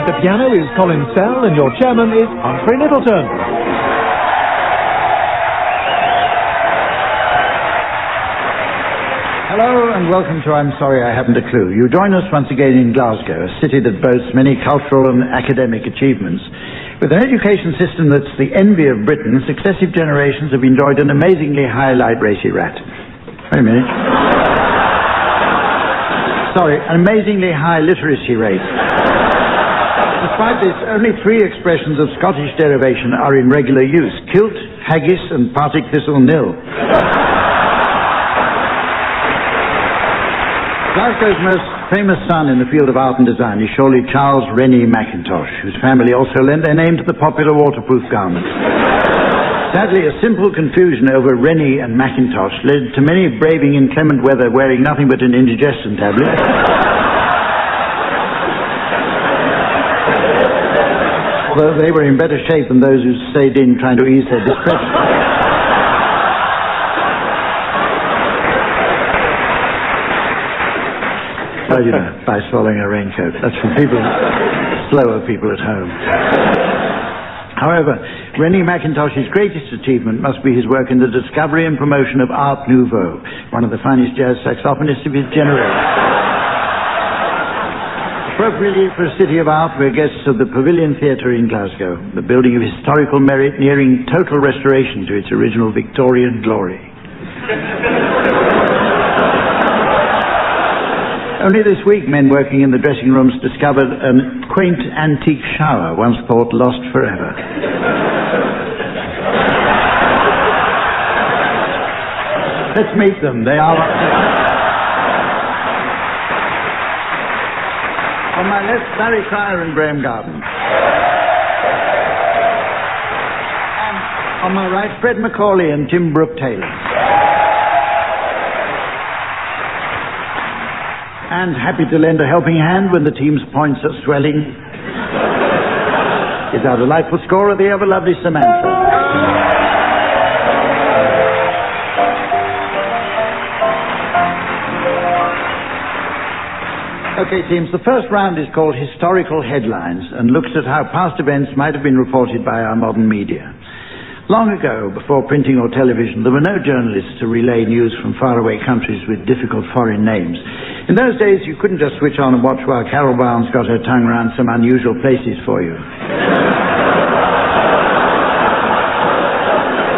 At the piano is Colin Sell and your chairman is Humphrey Littleton. Hello and welcome to I'm Sorry I Haven't a Clue. You join us once again in Glasgow, a city that boasts many cultural and academic achievements. With an education system that's the envy of Britain, successive generations have enjoyed an amazingly high light racy rat. Wait a minute. Sorry, an amazingly high literacy rate. Despite this, only 3 expressions of Scottish derivation are in regular use: kilt, haggis and partick thistle nil. Glasgow's most famous son in the field of art and design is surely Charles Rennie Mackintosh, whose family also lent their name to the popular waterproof garment. Sadly, a simple confusion over Rennie and Mackintosh led to many braving inclement weather wearing nothing but an indigestion tablet. Although they were in better shape than those who stayed in trying to ease their distress. Well, you know, by swallowing a raincoat. That's for people, slower people at home. However, Rennie Mackintosh's greatest achievement must be his work in the discovery and promotion of Art Nouveau, one of the finest jazz saxophonists of his generation. Appropriately for a city of art, we're guests of the Pavilion Theatre in Glasgow, the building of historical merit nearing total restoration to its original Victorian glory. Only this week, men working in the dressing rooms discovered a quaint antique shower once thought lost forever. Let's meet them. They are... On my left, Barry Cryer and Graham Garden. On my right, Fred Macaulay and Tim Brooke-Taylor. And happy to lend a helping hand when the team's points are swelling is our delightful scorer, the ever-lovely Samantha. Okay, teams, the first round is called Historical Headlines and looks at how past events might have been reported by our modern media. Long ago, before printing or television, there were no journalists to relay news from faraway countries with difficult foreign names. In those days, you couldn't just switch on and watch while Carol Barnes got her tongue around some unusual places for you.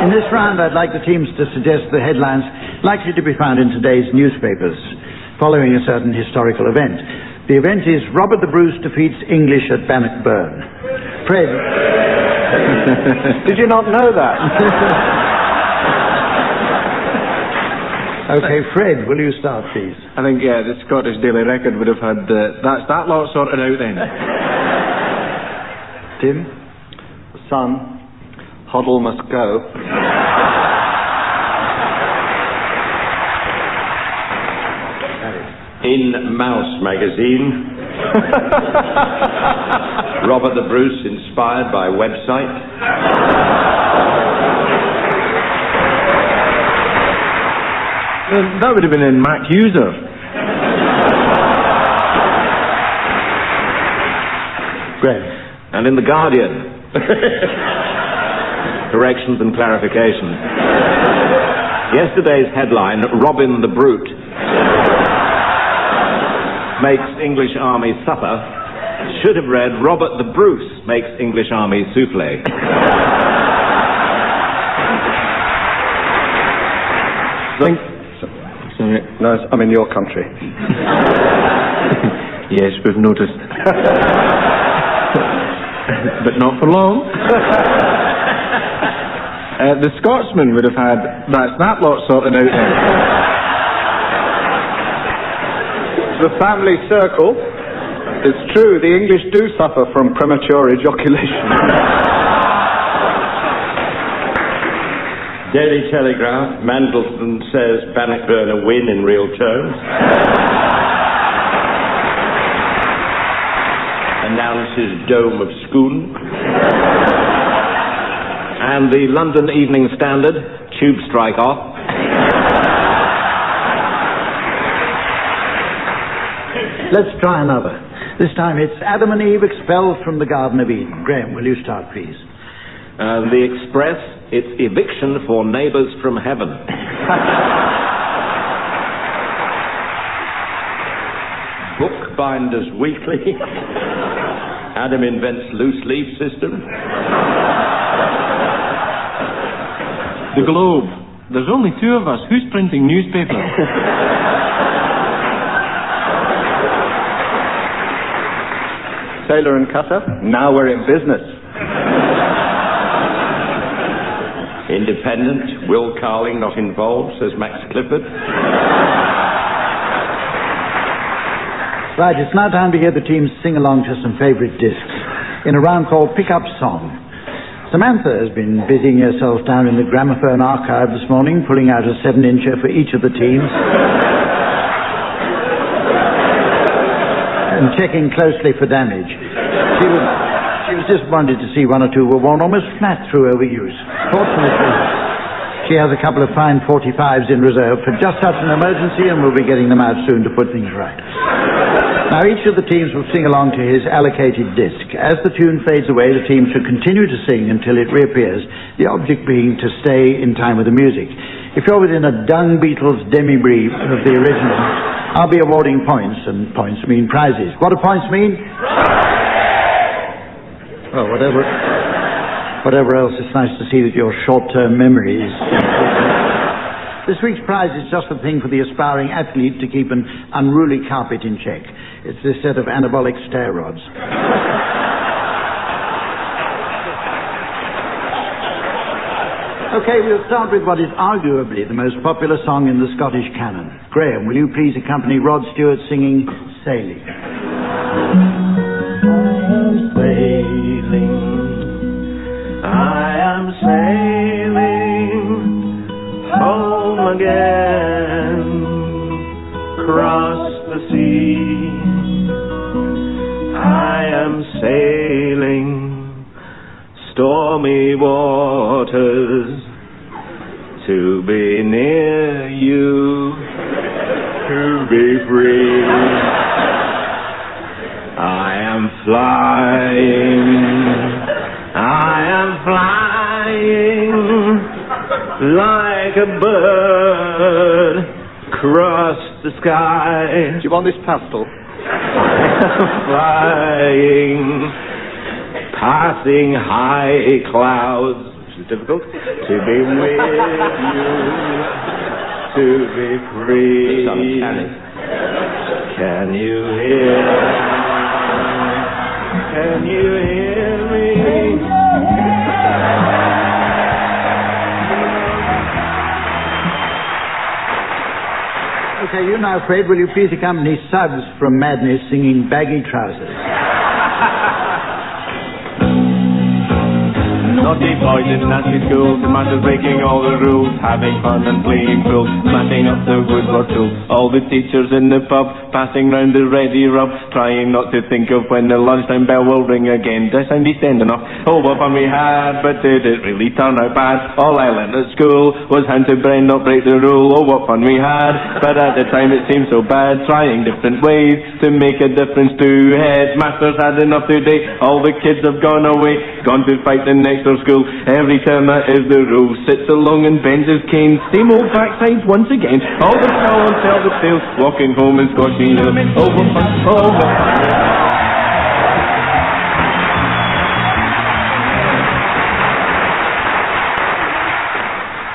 In this round, I'd like the teams to suggest the headlines likely to be found in today's newspapers, following a certain historical event. The event is Robert the Bruce defeats English at Bannockburn. Fred. Did you not know that? Okay, Fred, will you start, please? I think, the Scottish Daily Record would have had that's that lot sorted out then. Tim? Son, Hoddle must go. In Mouse magazine, Robert the Bruce inspired by website. That would have been in Mac User. Great. And in The Guardian. Corrections and clarifications. Yesterday's headline, Robin the Brute makes English Army supper, should have read, Robert the Bruce makes English Army souffle. Sorry, no, I'm in your country. Yes, we've noticed. But not for long. The Scotsman would have had that's that lot sorted out then. The family circle. It's true, the English do suffer from premature ejaculation. Daily Telegraph, Mandelston says Bannockburn a win in real terms. Announces Dome of Scone. And the London Evening Standard, tube strike off. Let's try another. This time it's Adam and Eve expelled from the Garden of Eden. Graham, will you start, please? The Express, it's eviction for neighbours from heaven. Bookbinders Weekly. Adam invents loose leaf system. The Globe. There's only 2 of us. Who's printing newspapers? Tailor and Cutter, now we're in business. Independent. Will Carling not involved, says Max Clifford. Right, it's now time to hear the teams sing along to some favourite discs in a round called Pick Up Song. Samantha has been busying herself down in the gramophone archive this morning, pulling out a 7-incher for each of the teams and checking closely for damage. She was disappointed to see 1 or 2 were worn almost flat through overuse. Fortunately, she has a couple of fine 45s in reserve for just such an emergency, and we'll be getting them out soon to put things right. Now, each of the teams will sing along to his allocated disc. As the tune fades away, the team should continue to sing until it reappears, the object being to stay in time with the music. If you're within a Dung Beatles demi-brief of the original, I'll be awarding points, and points mean prizes. What do points mean? Well, whatever else, it's nice to see that your short-term memory is... This week's prize is just the thing for the aspiring athlete to keep an unruly carpet in check. It's this set of anabolic stair rods. Okay, we'll start with what is arguably the most popular song in the Scottish canon. Graham, will you please accompany Rod Stewart singing Sailing? I am sailing home again, across the sea. I am sailing stormy waters to be near you, to be free. I am flying like a bird across the sky. Do you want this pastel? Flying, passing high clouds, which is difficult, to be with you, to be free. Can you hear me? Can you hear me? Okay, you now, Fred, will you please accompany Subs from Madness singing Baggy Trousers? Naughty boys in nasty schools, the masters breaking all the rules, having fun and playing pool, smashing up the woodwork tools. All the teachers in the pub, passing round the ready rub, trying not to think of when the lunchtime bell will ring again. Does I sound decent enough? Oh, what fun we had, but did it really turn out bad? All I learned at school was how to bend, not break the rule. Oh, what fun we had, but at the time it seemed so bad, trying different ways to make a difference to headmasters had enough today. All the kids have gone away, gone to fight the next door school. Every term that is the rule, sits along and bends his cane. Same old backsides once again. All the fellows tell the tales, walking home in Scotchy Hill. Over fun, over fun.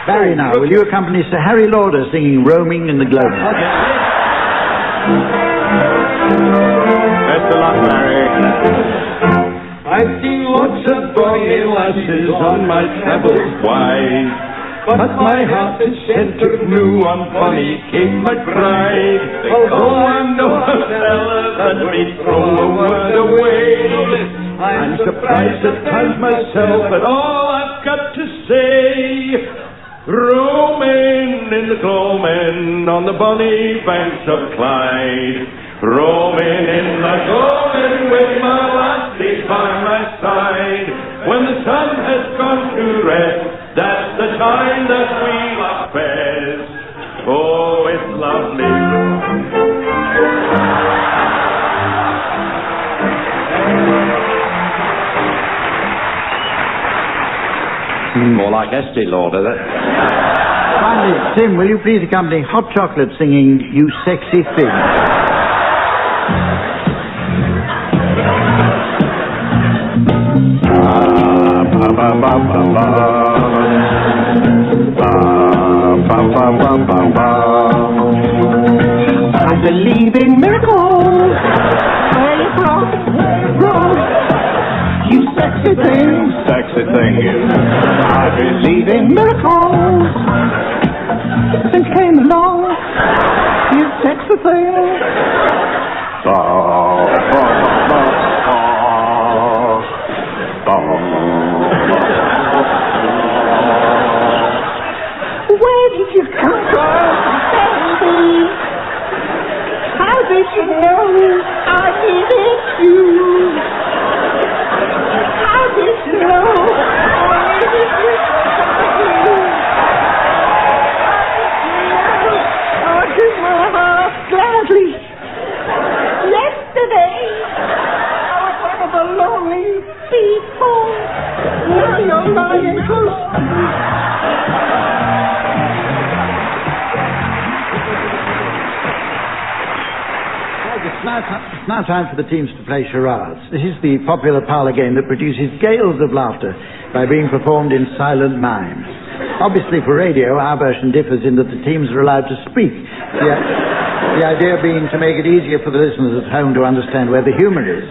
Barry, now, will you accompany Sir Harry Lauder singing Roaming in the Globe? Best of luck, Larry. I've seen lots of bonny lasses on my travels wide, but my heart is centred new on bonny Cape McBride. Although I'm no fella that may throw a word away, I'm surprised at times myself at all I've got to say. Roaming in the gloaming on the bonny banks of Clyde, roaming in the gloaming with my lassie by my side. When the sun has gone to rest, that's the time that we laugh best. Oh, it's lovely. More like Estee Lauder, that. Finally, Tim, will you please accompany Hot Chocolate singing You Sexy Thing? I believe in miracles. Where you from? You sexy thing. Sexy thing, you. I believe in miracles. Since came along, you sexy thing. Where did you come from, baby? How did you know I needed you? How did you know I needed you? I give my heart gladly. Yesterday, I was one of the lonely people. Now you're lying close to me. It's now time for the teams to play charades. This is the popular parlour game that produces gales of laughter by being performed in silent mime. Obviously, for radio, our version differs in that the teams are allowed to speak. The idea being to make it easier for the listeners at home to understand where the humour is.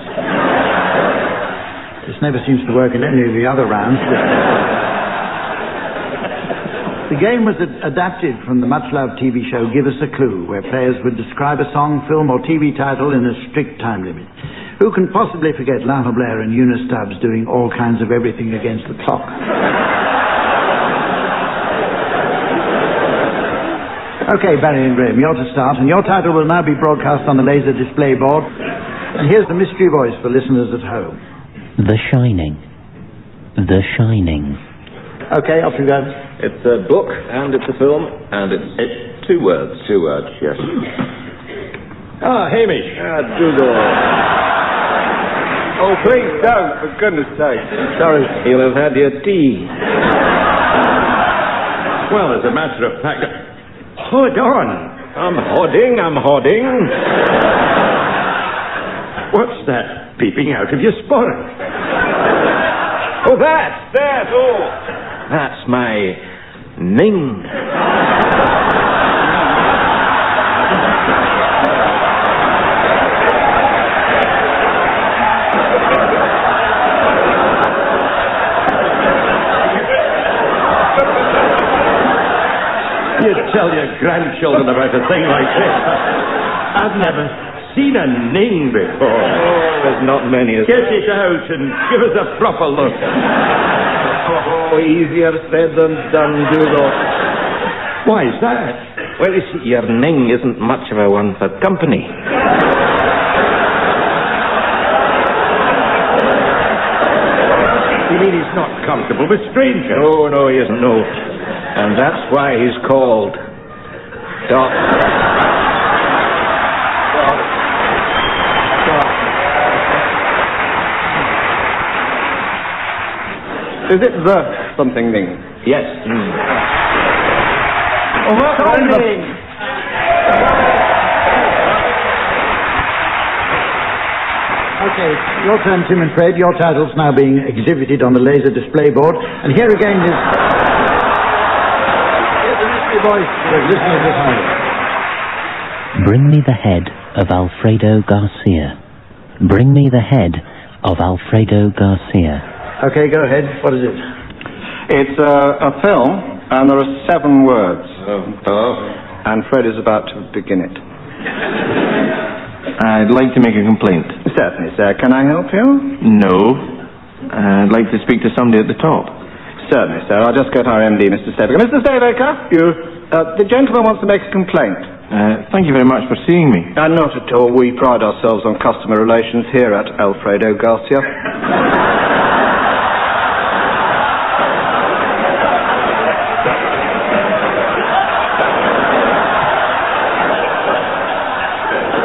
This never seems to work in any of the other rounds. The game was adapted from the much-loved TV show Give Us a Clue, where players would describe a song, film or TV title in a strict time limit. Who can possibly forget Lionel Blair and Eunice Stubbs doing all kinds of everything against the clock? Okay, Barry and Graham, you're to start, and your title will now be broadcast on the laser display board. And here's the mystery voice for listeners at home. The Shining. The Shining. Okay, off you go. It's a book, and it's a film, and it's 2 words. 2 words, yes. Ah, Hamish. Dougal. Oh, please don't, for goodness sake. Sorry, you'll have had your tea. Well, as a matter of fact... Hold on. I'm hodding. What's that peeping out of your sporran? Oh, that. Oh. That's my ning. You tell your grandchildren about a thing like this. I've never seen a ning before. Oh, there's not many. Get it out and give us a proper look. Oh, easier said than done, Dougal. Why is that? Well, you see, your ning isn't much of a one for company. You mean he's not comfortable with strangers? Oh, no, he isn't, no. And that's why he's called Doc. Is it the something thing? Yes. Okay, your turn, Tim and Fred. Your title's now being exhibited on the laser display board. And here again is... Here's the mystery voice. Listen to this one. Bring me the head of Alfredo Garcia. Bring me the head of Alfredo Garcia. Okay, go ahead. What is it? It's a film, and there are 7 words. Oh. And Fred is about to begin it. I'd like to make a complaint. Certainly, sir. Can I help you? No. I'd like to speak to somebody at the top. Certainly, sir. I'll just go to our MD, Mr. Stavaker. Mr. Stavaker, the gentleman wants to make a complaint. Thank you very much for seeing me. Not at all. We pride ourselves on customer relations here at Alfredo Garcia.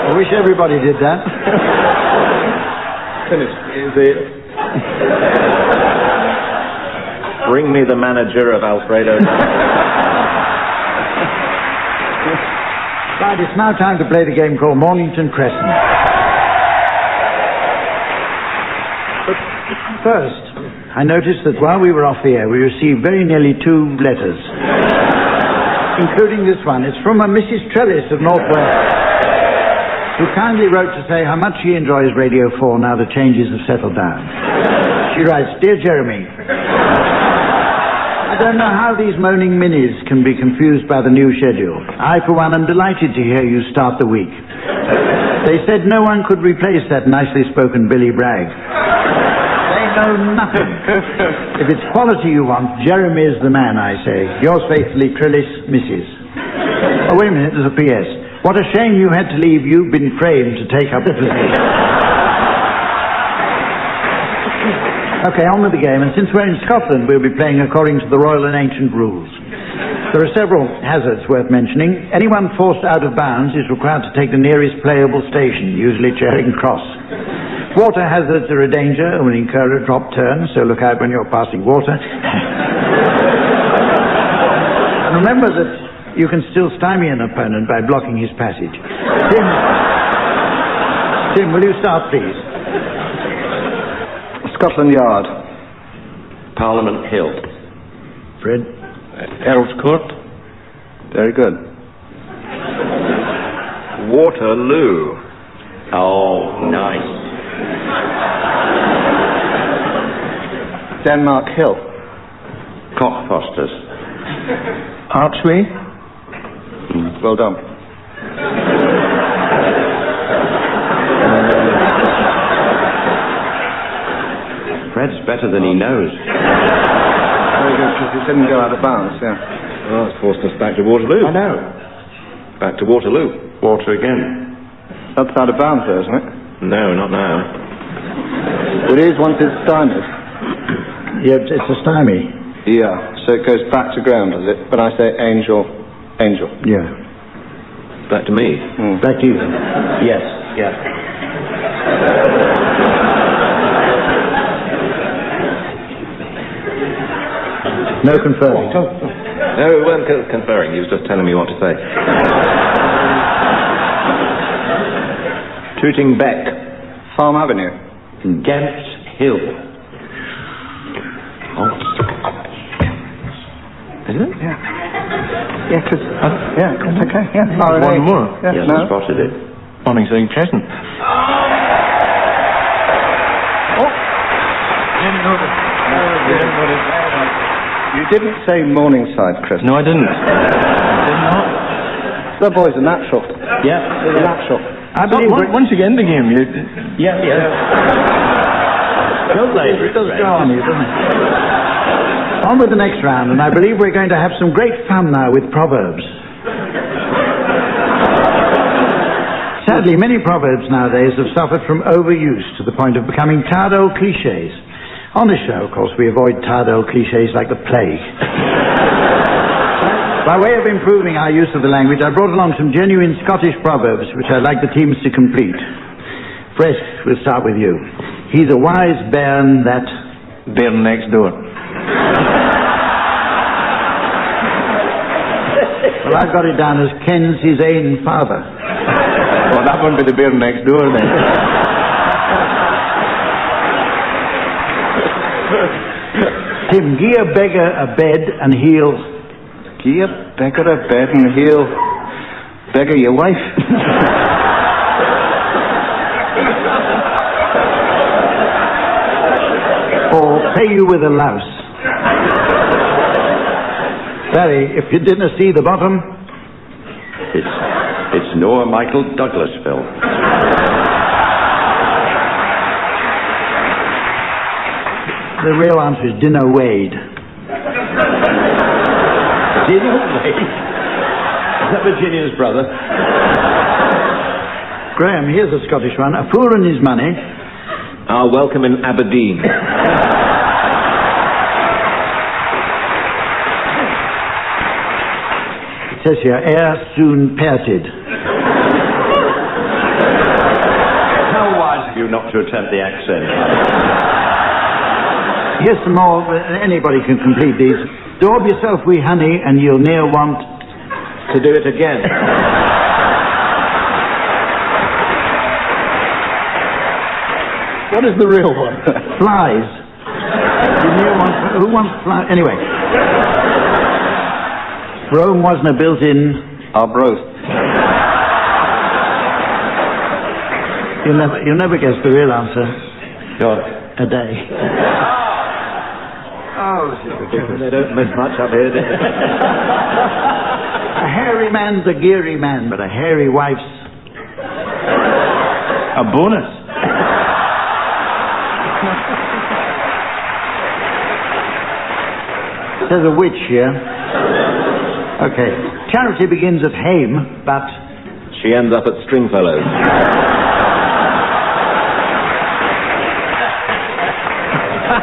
I wish everybody did that. Finished. Is it? Bring me the manager of Alfredo. Right, it's now time to play the game called Mornington Crescent. But first, I noticed that while we were off the air, we received very nearly 2 letters, including this one. It's from a Mrs. Trellis of North Wales, who kindly wrote to say how much she enjoys Radio 4 now the changes have settled down. She writes, "Dear Jeremy, I don't know how these moaning minis can be confused by the new schedule. I, for one, am delighted to hear you start the week. They said no one could replace that nicely spoken Billy Bragg. They know nothing. If it's quality you want, Jeremy is the man, I say. Yours faithfully, Trillis, Mrs." Oh, wait a minute, there's a P.S. "What a shame you had to leave You've Been Framed to take up the position." Okay, on with the game, and since we're in Scotland, we'll be playing according to the royal and ancient rules. There are several hazards worth mentioning. Anyone forced out of bounds is required to take the nearest playable station, usually Charing Cross. Water hazards are a danger and will incur a drop turn, so look out when you're passing water. And remember that you can still stymie an opponent by blocking his passage. Tim, will you start, please? Scotland Yard. Parliament Hill. Fred? Earl's Court. Very good. Waterloo. Oh, nice. Denmark Hill. Cockfosters. Archway. Well done. Fred's better than he knows. Very good, because it didn't go out of bounds, yeah. Well, it's forced us back to Waterloo. I know. Back to Waterloo. Water again. That's out of bounds, though, isn't it? No, not now. It is once it's stymied. Yeah, it's a stymie. Yeah, so it goes back to ground, does it? When I say angel, angel. Yeah. Back to me. Back to you. Yes, yeah. No confirming. No, we weren't conferring. He was just telling me what to say. Tooting Beck. Farm Avenue. Gants Hill. Oh. Is it? Yeah. Yeah, because... yeah, it's okay. Yeah. One more. Yeah, He hasn't spotted it. Morningside Crescent. You didn't say Morningside, Chris. No, I didn't. The boy's a natural. Yeah. He's a natural. I believe... Once you get in the game, you... Yeah. Don't labour. It does go on, doesn't it? On with the next round, and I believe we're going to have some great fun now with proverbs. Sadly, many proverbs nowadays have suffered from overuse to the point of becoming tired old clichés. On this show, of course, we avoid tired old clichés like the plague. By way of improving our use of the language, I brought along some genuine Scottish proverbs, which I'd like the teams to complete. Fresh, we'll start with you. He's a wise bairn that... Bairn next door. Well, I've got it down as kens his ain father. Well, that won't be the bairn next door, then. Tim, gie a beggar a bed and he'll... Gie a beggar a bed and he'll beggar your wife. Or pay you with a louse. Barry, if you didn't see the bottom... It's Noah Michael Douglas, Phil. The real answer is Dinner Wade. Dinner Wade? Is that Virginia's brother? Graham, here's a Scottish one. A fool and his money. I'll welcome in Aberdeen. It says here, heir soon parted. How wise of you not to attempt the accent. Here's some more. Anybody can complete these. Daub yourself wi honey and you'll ne'er want to do it again. What is the real one? Flies. You ne'er want... Who wants flies? Anyway. Rome wasn't a built-in... Arbroath. You'll never guess the real answer. God. A day. Oh, this is ridiculous. They don't miss much up here, do they? A hairy man's a geary man, but a hairy wife's... A bonus. There's a witch here. Okay. Charity begins at Hame, but... She ends up at Stringfellows.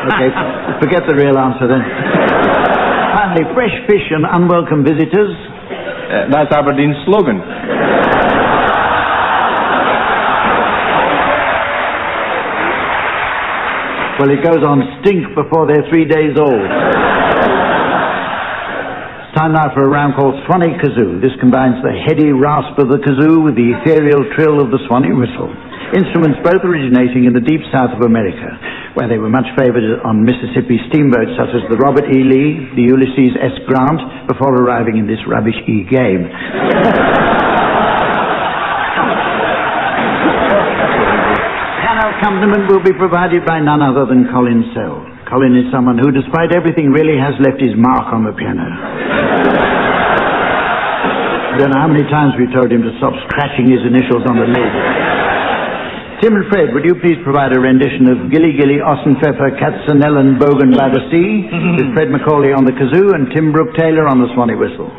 Okay, forget the real answer then. Finally, fresh fish and unwelcome visitors. That's Aberdeen's slogan. Well, it goes on, stink before they're 3 days old. It's time now for a round called Swanee Kazoo. This combines the heady rasp of the kazoo with the ethereal trill of the Swanee whistle. Instruments both originating in the deep south of America, where they were much favoured on Mississippi steamboats such as the Robert E. Lee, the Ulysses S. Grant, before arriving in this rubbish E game. Piano accompaniment will be provided by none other than Colin Sell. Colin is someone who, despite everything, really has left his mark on the piano. I don't know how many times we told him to stop scratching his initials on the lid. Tim and Fred, would you please provide a rendition of Gilly Gilly, Ossenpfeffer, Katzenellen, Bogan by the Sea, with Fred Macaulay on the kazoo and Tim Brooke Taylor on the Swanee whistle.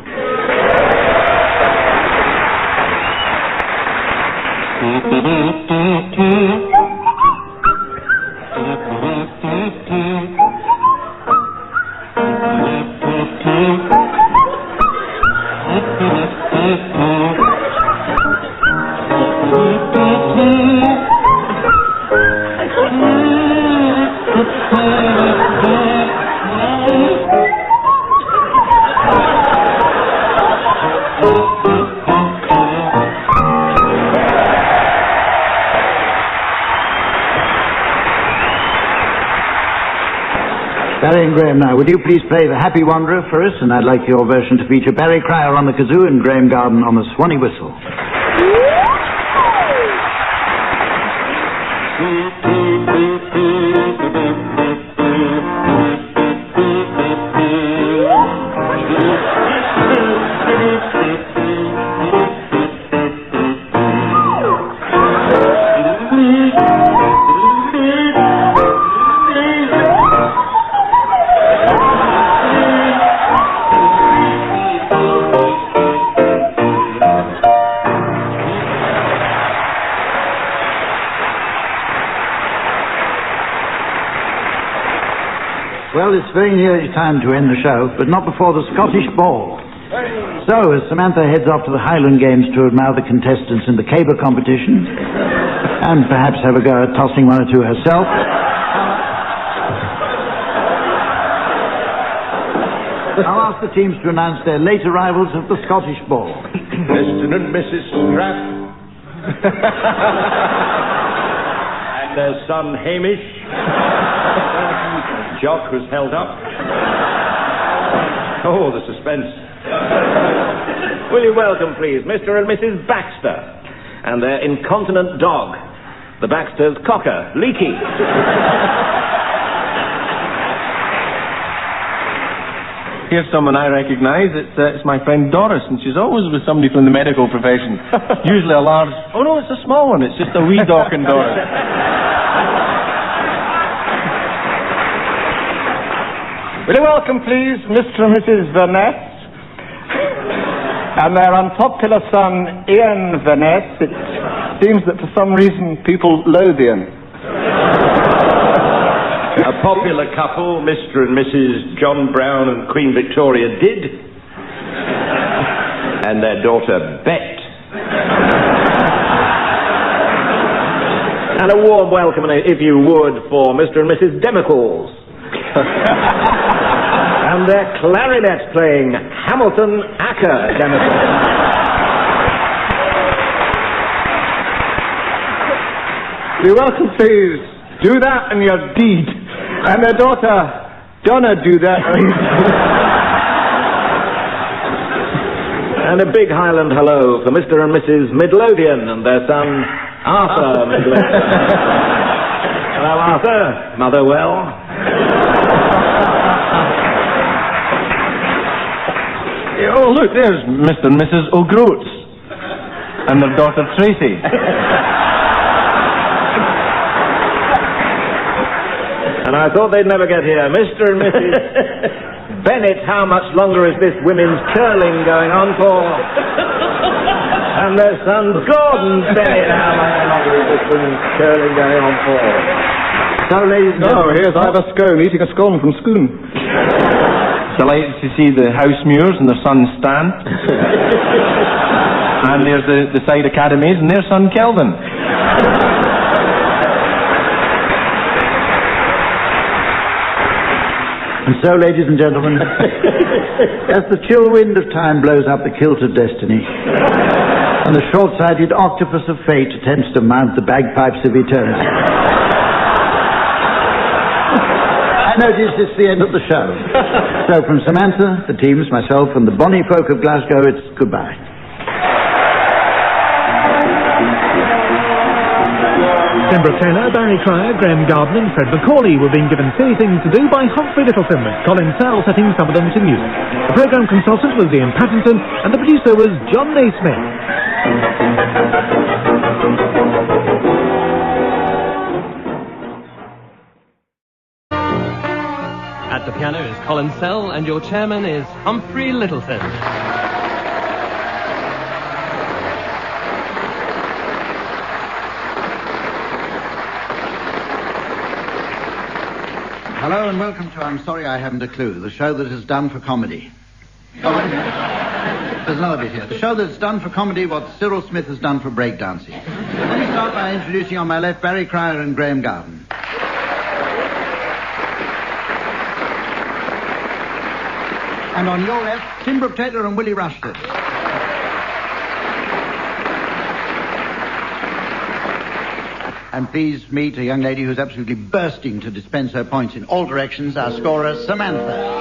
Barry and Graham now, would you please play The Happy Wanderer for us? And I'd like your version to feature Barry Cryer on the kazoo and Graham Garden on the Swanee whistle. Well, it's very nearly time to end the show, but not before the Scottish Ball. So, as Samantha heads off to the Highland Games to admire the contestants in the caber competition, and perhaps have a go at tossing one or two herself, I'll ask the teams to announce their late arrivals of the Scottish Ball. Mr. and Mrs. Strapp. And their son Hamish. Jock was held up. Oh, the suspense. Will you welcome, please, Mr. and Mrs. Baxter and their incontinent dog, the Baxter's cocker, Leaky. Here's someone I recognise. It's my friend Doris, and she's always with somebody from the medical profession. Usually a large... Oh, no, it's a small one. It's just a wee Doc and Doris. Will you welcome, please, Mr. and Mrs. Verness and their unpopular son, Ian Verness. It seems that for some reason people loathe Ian. A popular couple, Mr. and Mrs. John Brown and Queen Victoria did. And their daughter, Bet. And a warm welcome, if you would, for Mr. and Mrs. Demicles. And their clarinet playing Hamilton Acker demonstration. You're welcome, please. Do that and your deed. And their daughter, Donna, do that. And a big Highland hello for Mr. and Mrs. Midlothian and their son, Arthur Midlothian. Hello, Arthur. Mother well? Oh, look, there's Mr. and Mrs. O'Groats and their daughter Tracy. And I thought they'd never get here. Mr. and Mrs. Bennett, how much longer is this women's curling going on for? And their son, Gordon Bennett, how much longer is this women's curling going on for? So, ladies and gentlemen... here's Ivor Scone eating a scone from Scone. Delighted to see the Housemuirs and their son Stan. And there's the Side Academies and their son Kelvin. And so, ladies and gentlemen, as the chill wind of time blows up the kilt of destiny, and the short-sighted octopus of fate attempts to mount the bagpipes of eternity, I notice it's the end of the show. So from Samantha, the teams, myself, and the bonny folk of Glasgow, it's goodbye. Pembroke Taylor, Barry Cryer, Graham Garden and Fred Macaulay were being given silly things to do by Humphrey Littlefin, with Colin Sell setting some of them to music. The programme consultant was Ian Pattinson and the producer was John Naismith. At the piano is Colin Sell and your chairman is Humphrey Littlefin. Hello and welcome to I'm Sorry I Haven't a Clue, the show that is done for comedy. There's another bit here. The show that's done for comedy what Cyril Smith has done for breakdancing. Let me start by introducing on my left Barry Cryer and Graham Garden. And on your left, Pembroke Taylor and Willie Rushton. And please meet a young lady who's absolutely bursting to dispense her points in all directions, our scorer, Samantha.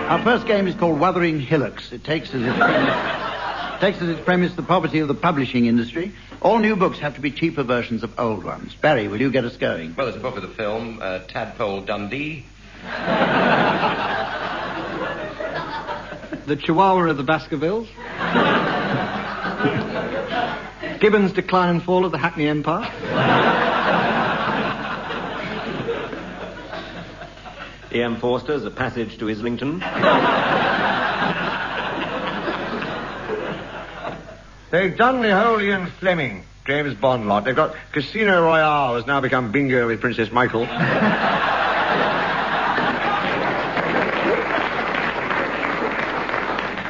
Our first game is called Wuthering Hillocks. It takes as its premise the poverty of the publishing industry. All new books have to be cheaper versions of old ones. Barry, will you get us going? Well, there's a book of the film, Tadpole Dundee. The Chihuahua of the Baskervilles. Gibbon's Decline and Fall of the Hackney Empire. E.M. Forster's A Passage to Islington. They've done the whole Ian Fleming, James Bond lot. They've got Casino Royale has now become bingo with Princess Michael.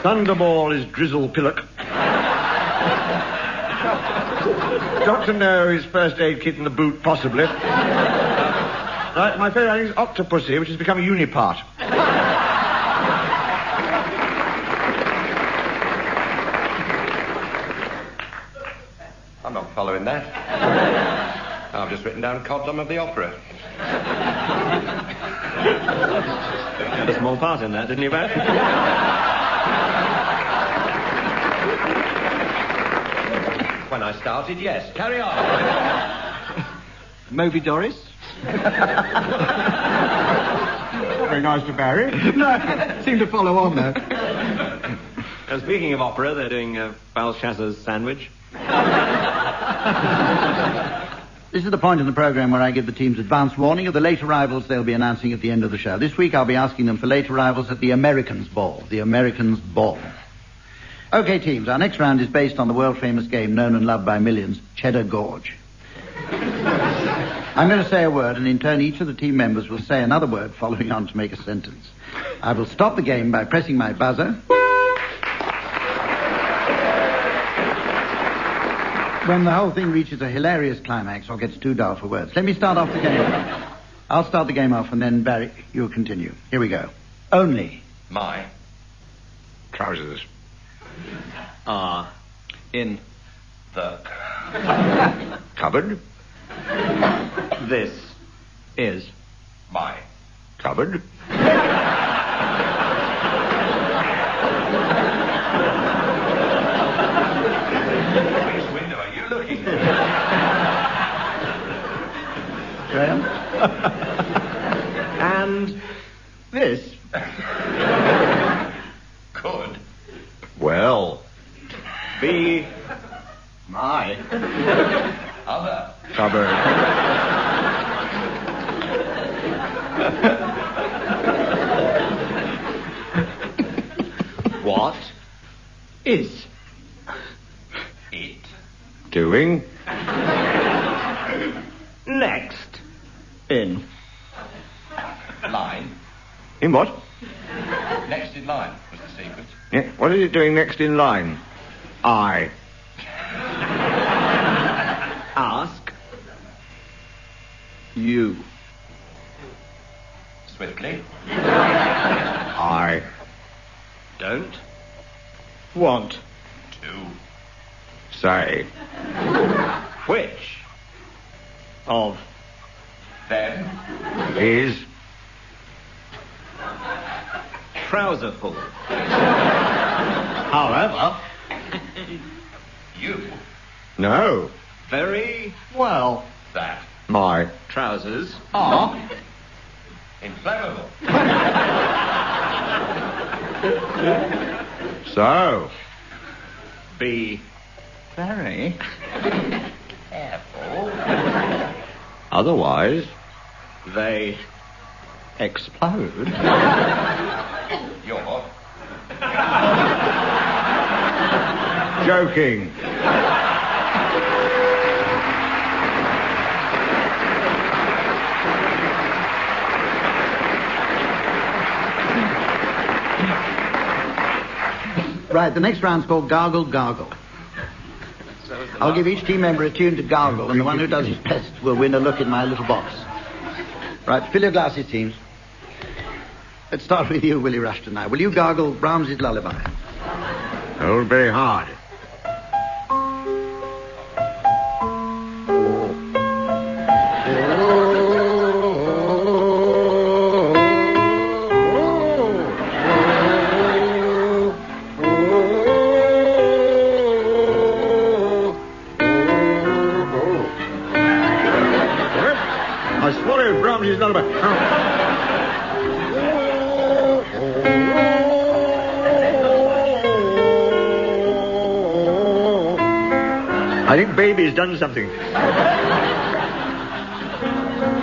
Thunderball is Drizzle Pillock. Dr. No is First Aid Kit in the boot, possibly. Right, my favourite, I think, is Octopussy, which has become a unipart. I'm not following that. I've just written down Codlum of the Opera. Had a small part in that, didn't you, Barry? When I started, yes. Carry on. Moby Doris. Very nice to Barry. No, seem to follow on there. Speaking of opera, they're doing Belshazzar's Sandwich. This is the point in the programme where I give the teams advance warning of the late arrivals they'll be announcing at the end of the show. This week I'll be asking them for late arrivals at the Americans Ball. The Americans Ball. Okay, teams, our next round is based on the world-famous game known and loved by millions, Cheddar Gorge. I'm going to say a word, and in turn each of the team members will say another word following on to make a sentence. I will stop the game by pressing my buzzer. when the whole thing reaches a hilarious climax or gets too dull for words. Let me start off the game. I'll start the game off and then, Barry, you'll continue. Here we go. Only. My trousers are in the cupboard. This is My cupboard. Which window are you looking at? Graham? and this Could Well, be my other cupboard. what is it Doing? next in line? In what? Next in line was the sequence. Yeah. What is it doing next in line? I. ask you Swiftly. I. don't want To Say. which of them Is. trouserful. However, you No. very well. that My. Trousers are inflammable. So. be very Careful. Otherwise. they explode. You're Joking. Right, the next round's called Gargle Gargle. I'll give each team member a tune to gargle, and the one who does it best will win a look in my little box. Right, fill your glasses, teams. Let's start with you, Willie Rushton, now. Will you gargle Brahms's Lullaby? Hold very hard. I swallowed Brahms's Lullaby. I think Baby's done something.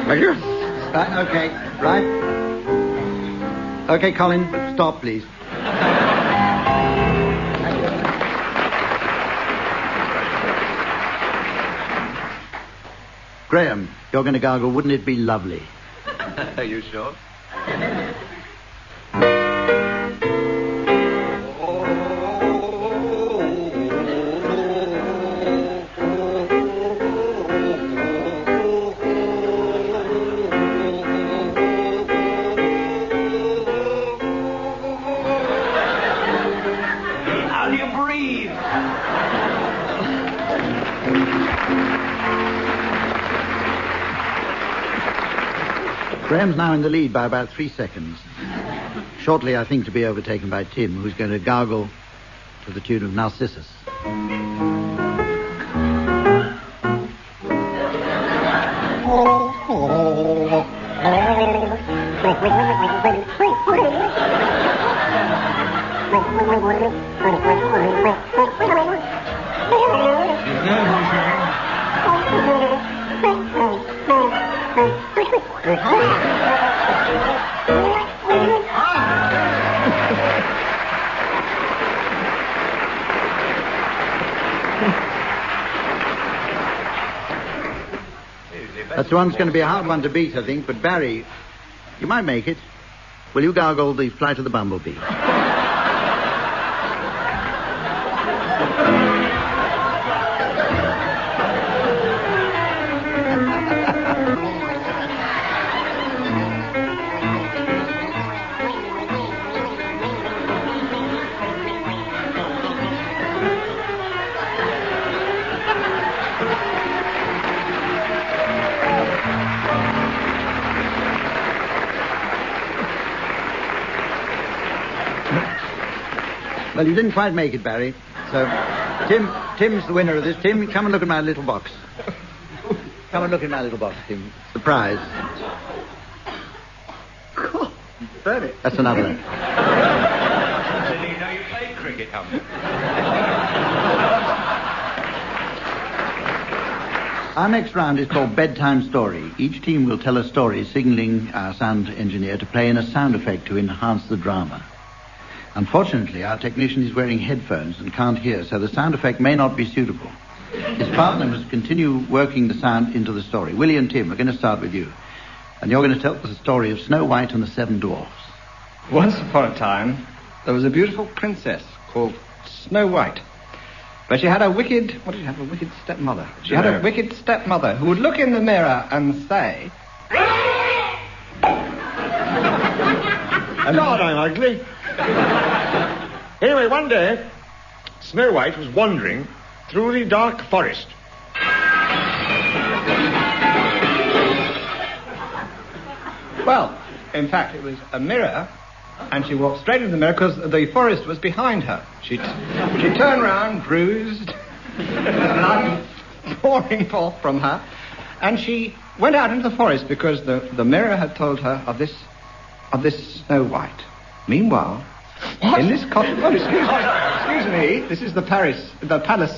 Thank you. Right, okay, right. Okay, Colin, stop, please. Graham, you're going to gargle, wouldn't it be lovely? Are you sure? How do you breathe? Graham's now in the lead by about 3 seconds. Shortly, I think, to be overtaken by Tim, who's going to gargle to the tune of Narcissus. That's one's going to be a hard one to beat, I think, but Barry, you might make it. Will you gargle the Flight of the Bumblebee? Well, you didn't quite make it, Barry. So, Tim's the winner of this. Tim, come and look at my little box. Come and look at my little box, Tim. Surprise. God, Barry. That's another one. I didn't even know you played cricket, Humphrey. Our next round is called Bedtime Story. Each team will tell a story, signaling our sound engineer to play in a sound effect to enhance the drama. Unfortunately, our technician is wearing headphones and can't hear, so the sound effect may not be suitable. His partner must continue working the sound into the story. Willie and Tim, we're going to start with you. And you're going to tell the story of Snow White and the Seven Dwarfs. Once upon a time, there was a beautiful princess called Snow White. But she had a wicked stepmother. She had a wicked stepmother who would look in the mirror and say... God, I'm ugly. Anyway, one day, Snow White was wandering through the dark forest. Well, in fact, it was a mirror, and she walked straight into the mirror because the forest was behind her. She turned round, bruised, blood pouring forth from her, and she went out into the forest because the mirror had told her of this Snow White. Meanwhile, in this cottage... Oh, excuse me. This is the palace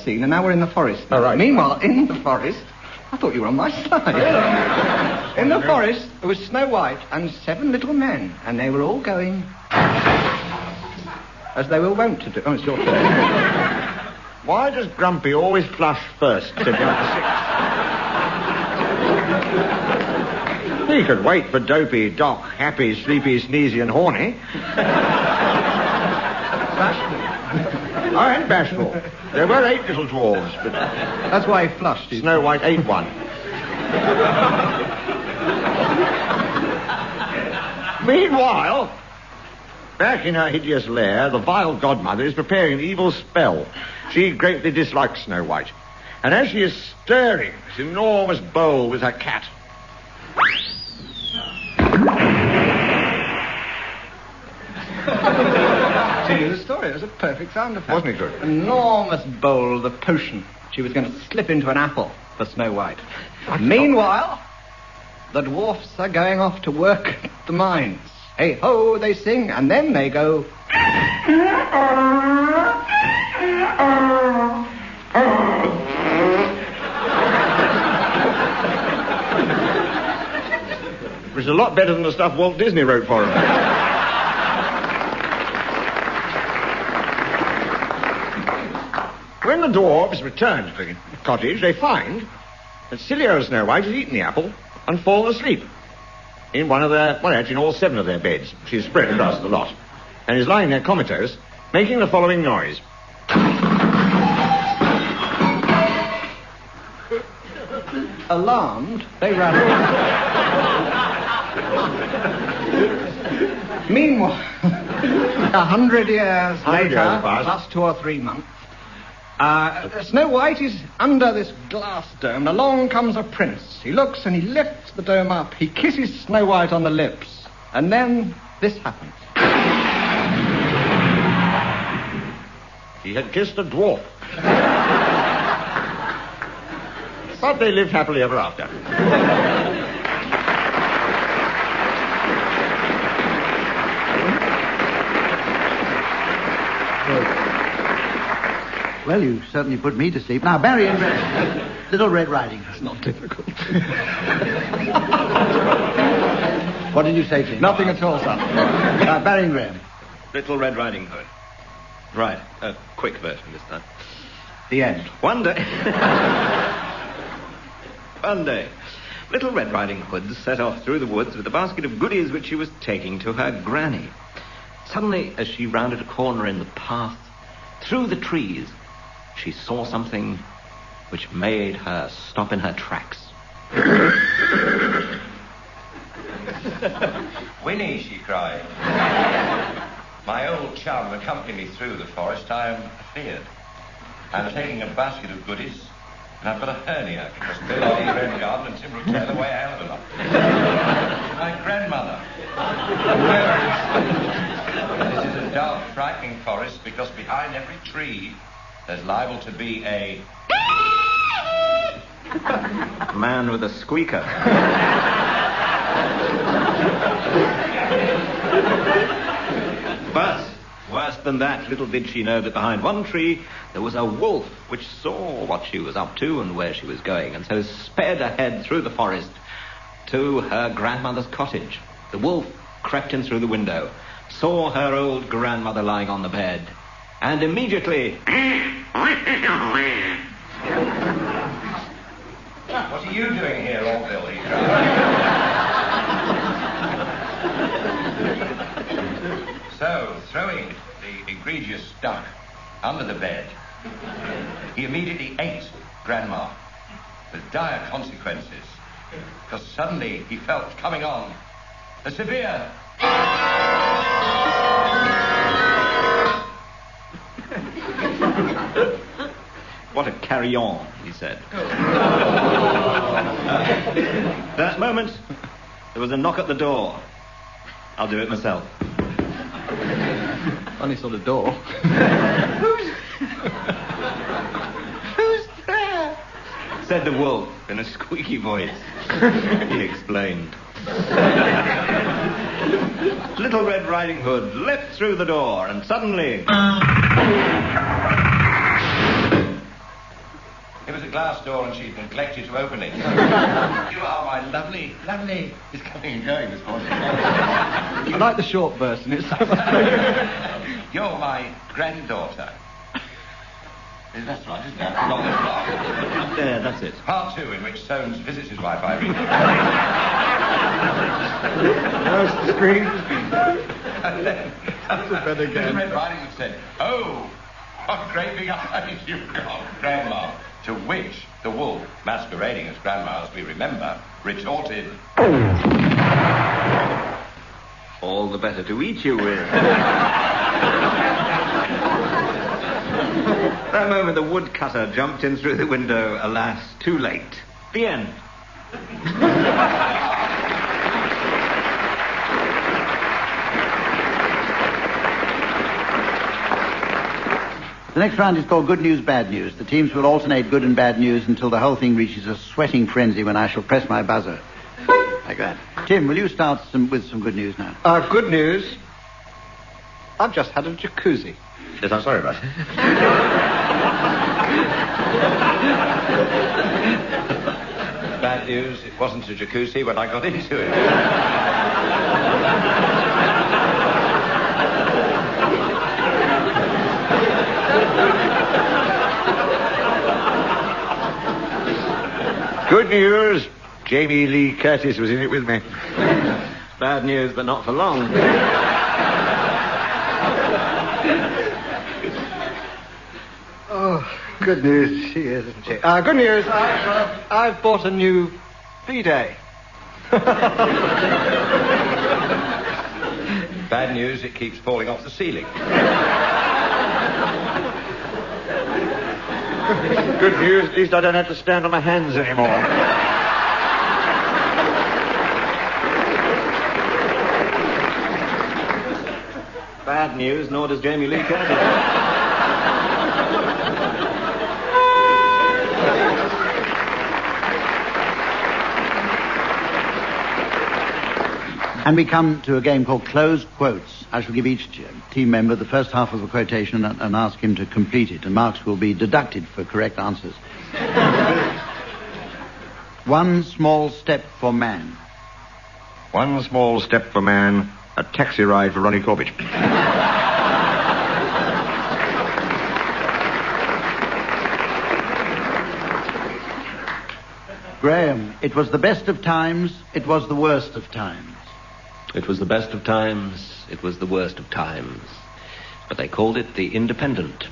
scene, and now we're in the forest. Oh, right. Meanwhile, in the forest... I thought you were on my side. In the forest, there was Snow White and 7 little men, and they were all going... as they were wont to do. Oh, it's your turn. Why does Grumpy always flush first? Said number 6. He could wait for Dopey, Doc, Happy, Sleepy, Sneezy, and Horny. I ain't bashful. There were 8 little dwarves, but... That's why he flushed. Snow White ate one. Meanwhile, back in her hideous lair, the vile godmother is preparing an evil spell. She greatly dislikes Snow White. And as she is stirring this enormous bowl with her cat... The story was a perfect sound effect. Wasn't it good? Enormous bowl of potion. She was going to slip into an apple for Snow White. Meanwhile, the dwarfs are going off to work the mines. Hey ho, they sing, and then they go... It was a lot better than the stuff Walt Disney wrote for him. When the dwarves return to the cottage, they find that silly old Snow White has eaten the apple and fallen asleep in one of their, well, actually in all 7 of their beds. She's spread across the lot and is lying there comatose, making the following noise. Alarmed, they ran away. Meanwhile, 100 years later, plus 2 or 3 months, Snow White is under this glass dome. Along comes a prince. He looks and he lifts the dome up. He kisses Snow White on the lips. And then this happens. He had kissed a dwarf. But they lived happily ever after. Well, you certainly put me to sleep. Now, Barry and Red. Little Red Riding Hood. It's not difficult. What did you say, Clint? Nothing at all, sir. Barry and Graham. Little Red Riding Hood. Right, a quick version this time. The end. One day, Little Red Riding Hood set off through the woods with a basket of goodies which she was taking to her granny. Suddenly, as she rounded a corner in the path, through the trees, she saw something which made her stop in her tracks. Winnie, she cried. My old chum accompanied me through the forest. I am afeard. I'm taking a basket of goodies, and I've got a hernia because Bill Ollie, Red Garden, and Tim will tear away a hell of a lot. My grandmother. This is a dark, frightening forest because because behind every tree there's liable to be a man with a squeaker. But worse than that, little did she know that behind one tree there was a wolf which saw what she was up to and where she was going, and so sped ahead through the forest to her grandmother's cottage. The wolf crept in through the window, saw her old grandmother lying on the bed, and immediately... What are you doing here, Orville? He cried. So, throwing the egregious duck under the bed, he immediately ate Grandma, with dire consequences, because suddenly he felt coming on a severe... What a carry-on, he said. That moment, there was a knock at the door. I'll do it myself. Funny sort of door. Who's there? Said the wolf in a squeaky voice. He explained. Little Red Riding Hood leapt through the door, and suddenly... It was a glass door and she'd neglected to open it. You are my lovely... He's coming and going this morning. I like the short version. It's so much. You're my granddaughter. That's right, isn't it? Not this part. There, that's it. Part 2, in which Soames visits his wife, Irene. There's the screen. And then... That's a bed again. Red Riding Hood said, "Oh, what great big eyes you've got, Grandma." To which the wolf, masquerading as Grandma, as we remember, retorted, "All the better to eat you with." That moment, the woodcutter jumped in through the window. Alas, too late. The end. The next round is called Good News, Bad News. The teams will alternate good and bad news until the whole thing reaches a sweating frenzy when I shall press my buzzer. Like that. Tim, will you start with some good news now? Good news. I've just had a jacuzzi. Yes, I'm sorry about it. Bad news, it wasn't a jacuzzi when I got into it. Good news, Jamie Lee Curtis was in it with me. Bad news, but not for long. Oh, good news she is, isn't she? Good news, I've bought a new bidet. Bad news, it keeps falling off the ceiling. Good news, at least I don't have to stand on my hands anymore. Bad news, nor does Jamie Lee Curtis. And we come to a game called Closed Quotes. I shall give each team member the first half of a quotation and ask him to complete it, and marks will be deducted for correct answers. One small step for man. One small step for man, a taxi ride for Ronnie Corbett. Graham, it was the best of times, it was the worst of times. It was the best of times, it was the worst of times. But they called it the Independent.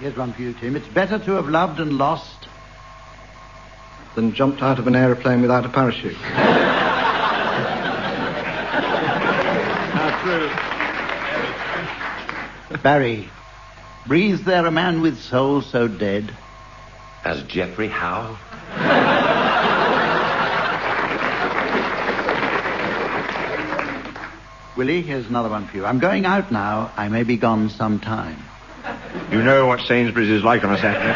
Here's one for you, Tim. It's better to have loved and lost than jumped out of an aeroplane without a parachute. How true. Barry, breathes there a man with soul so dead? As Geoffrey Howe? Willie, here's another one for you. I'm going out now. I may be gone some time. You know what Sainsbury's is like on a Saturday.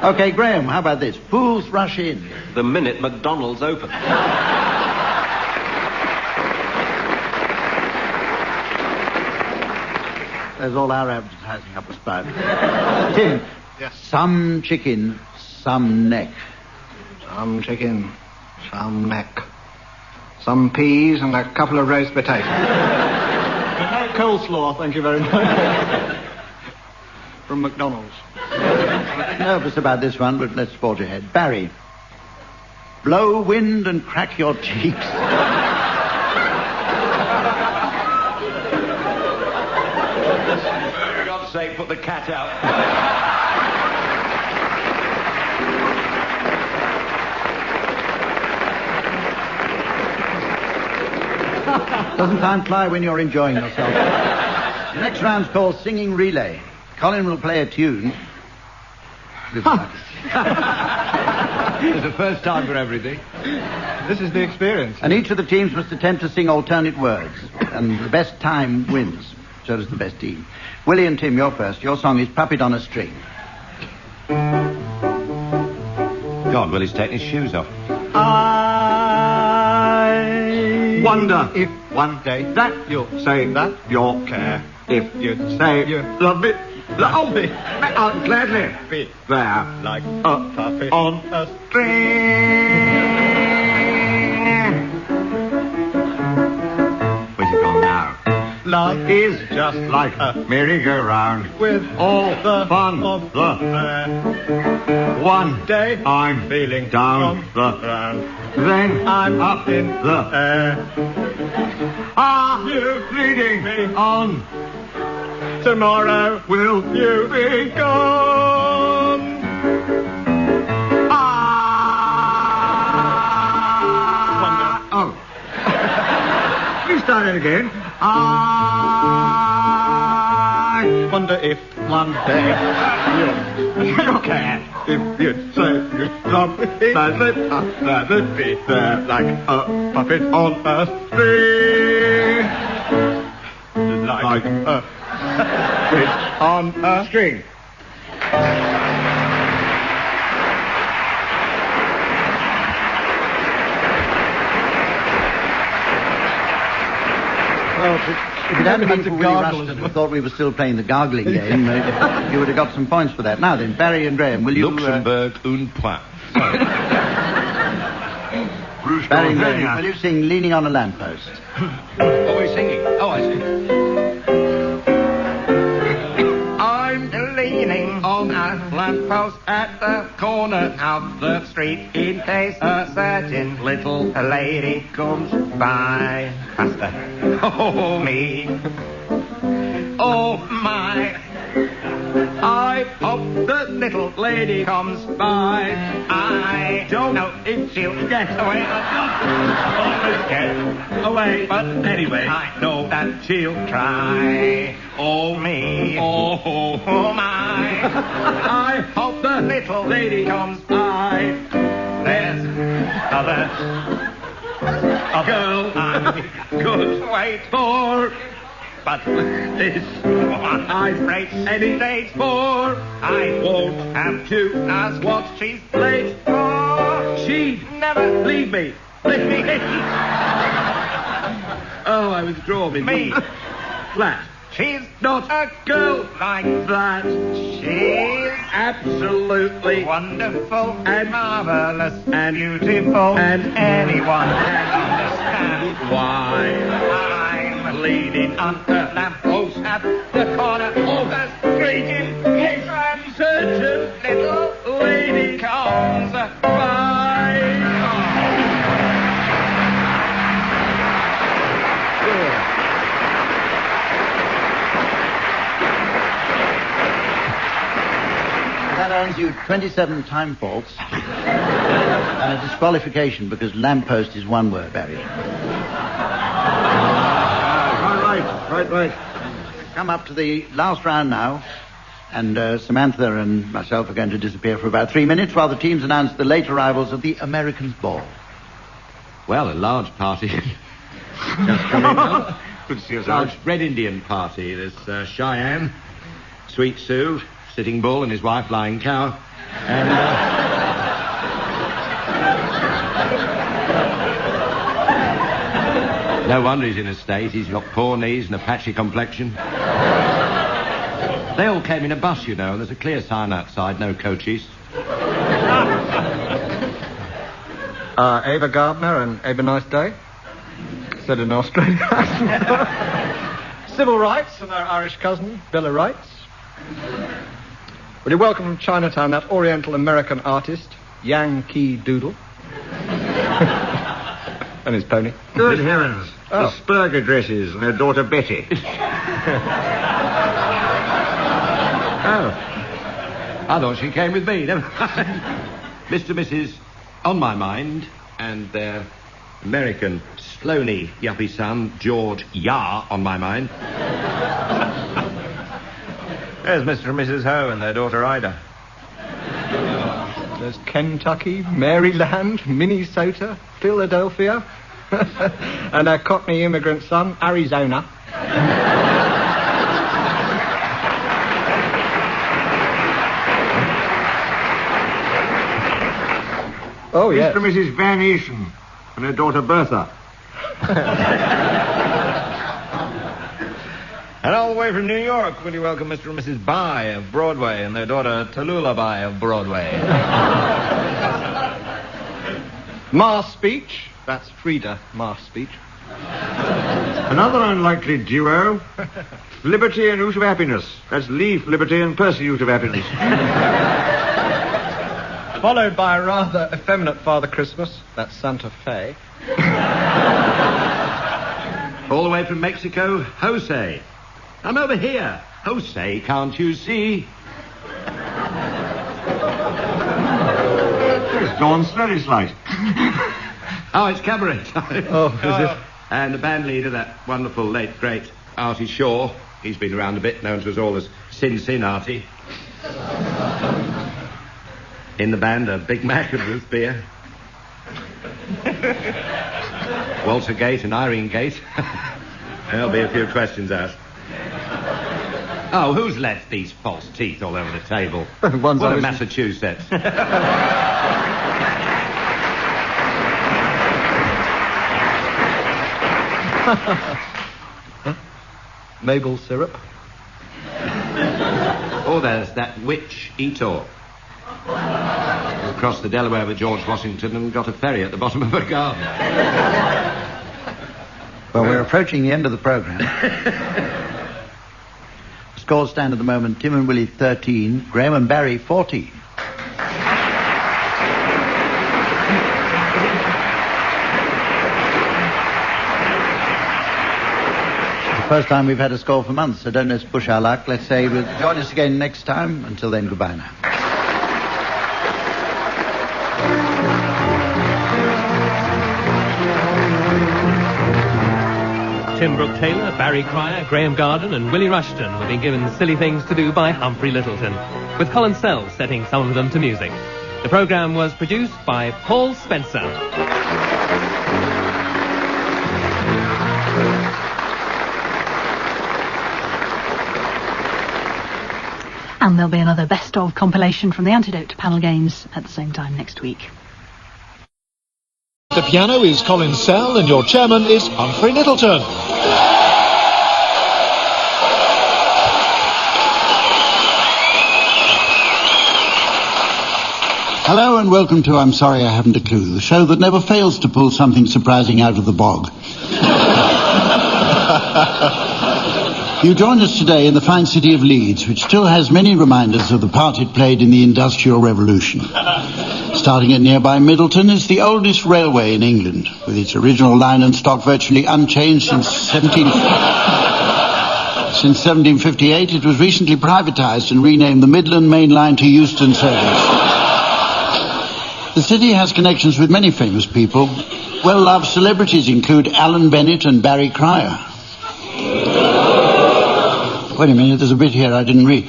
OK, Graham, how about this? Fools rush in. The minute McDonald's open. There's all our advertising up a spout. Tim. Yes. Some chicken, some neck. Some chicken, some neck. Some peas and a couple of roast potatoes. No coleslaw, thank you very much. From McDonald's. Nervous about this one, but let's forge ahead. Barry. Blow wind and crack your cheeks. For God's sake, put the cat out. Doesn't time fly when you're enjoying yourself? The next round's called Singing Relay. Colin will play a tune. There's a first time for everything. This is the experience. And each of the teams must attempt to sing alternate words. And the best time wins. So does the best team. Willie and Tim, you're first. Your song is Puppet on a String. God, Willie's taking his shoes off. I wonder if one day that you'll say that you'll care. If you say you love me, love me, I'll gladly be there like a puppet on a string. Where's he gone now? Love is just like a merry-go-round with all the fun of the fair. One day I'm feeling down the ground, then I'm up in the air. Are you leading me on? Tomorrow will you be gone? Oh. You start it again. I wonder if one day you'll care. If you say you love me, that would be there like a puppet on a string. Like a puppet on a string. Well, if it hadn't been for Willie Rushton, who thought we were still playing the gargling game, you would have got some points for that. Now then, Barry and Graham, will you... Luxembourg un point. Barry and Graham, will you sing Leaning on a Lamppost? Oh, we're singing. Oh, I see. I'm leaning on a lamppost at the corner of the street in case a certain little lady comes by. Faster. Oh, me. Oh, my. I hope the little lady comes by. I don't know if she'll get away. Always get away. But anyway, I know that she'll try. Oh, me. Oh, my. I hope the little lady comes by. There's a girl I could wait for. But this one I break any days for. I won't have to ask what she's late for. She'd never leave me. Oh, I withdraw me. Flat. She's not a girl like that. She's absolutely wonderful and marvelous and beautiful, and anyone can understand why I'm leaning on a lamppost at the corner of the street in case a certain little lady comes by. That earns you 27 time faults and a disqualification because lamppost is one word, Barry. Right. Come up to the last round now. And Samantha and myself are going to disappear for about 3 minutes while the teams announce the late arrivals of the Frenchmens Ball. Well, a large party. Just come in now. Good to see you, Large Red Indian party. There's Cheyenne, Sweet Sue, Sitting Bull and his wife Lying Cow. And, no wonder he's in a state. He's got poor knees and a patchy complexion. They all came in a bus, you know, and there's a clear sign outside, no coaches. Ava Gardner and Ava Nice Day, said in Australia. Civil rights and our Irish cousin, Bill of Rights. Will you welcome from Chinatown that Oriental American artist, Yang Ki Doodle. And his pony. Good heavens. The Spurger dresses and her daughter Betty. Oh. I thought she came with me. Never mind. Mr. and Mrs. On my mind, and their American Sloaney yuppie son, George Yar, on my mind. There's Mr. and Mrs. Ho and their daughter Ida. There's Kentucky, Maryland, Minnesota, Philadelphia, and our Cockney immigrant son, Arizona. Oh, yes. Mr. and Mrs. Van Eaton and her daughter Bertha. And all the way from New York, will you welcome Mr. and Mrs. Bai of Broadway and their daughter Tallulah Bai of Broadway. Ma's speech. That's Frida, Ma's speech. Another unlikely duo. Liberty and Ute of Happiness. That's Leaf, Liberty and Percy Ute of Happiness. Followed by a rather effeminate Father Christmas. That's Santa Fe. All the way from Mexico, Jose. I'm over here. Jose, can't you see? It's Dawn Snowy-Slight. Oh, it's cabaret time. Oh, is it? And the band leader, that wonderful late, great Artie Shaw. He's been around a bit, known to us all as Sin Artie. In the band, a Big Mac and Ruth Beer. Walter Gate and Irene Gate. There'll be a few questions asked. Oh, who's left these false teeth all over the table? One's what a Massachusetts. Maple syrup. Oh, there's that witch Etor. Who crossed the Delaware with George Washington and got a ferry at the bottom of a garden. Well, we're approaching the end of the programme. Scores stand at the moment: Tim and Willie 13, Graham and Barry 14. First time we've had a score for months, so don't let's push our luck. Let's say we'll join us again next time. Until then, goodbye now. Tim Brooke Taylor, Barry Cryer, Graham Garden and Willie Rushton were being given silly things to do by Humphrey Littleton, with Colin Sells setting some of them to music. The programme was produced by Paul Spencer. And there'll be another best of compilation from the Antidote panel games at the same time next week. The piano is Colin Sell and your chairman is Humphrey Littleton. Hello and welcome to I'm Sorry I Haven't a Clue, the show that never fails to pull something surprising out of the bog. You join us today in the fine city of Leeds, which still has many reminders of the part it played in the Industrial Revolution. Starting at nearby Middleton is the oldest railway in England, with its original line and stock virtually unchanged since 1758. It was recently privatised and renamed the Midland Main Line to Euston Service. The city has connections with many famous people. Well-loved celebrities include Alan Bennett and Barry Cryer. Wait a minute, there's a bit here I didn't read.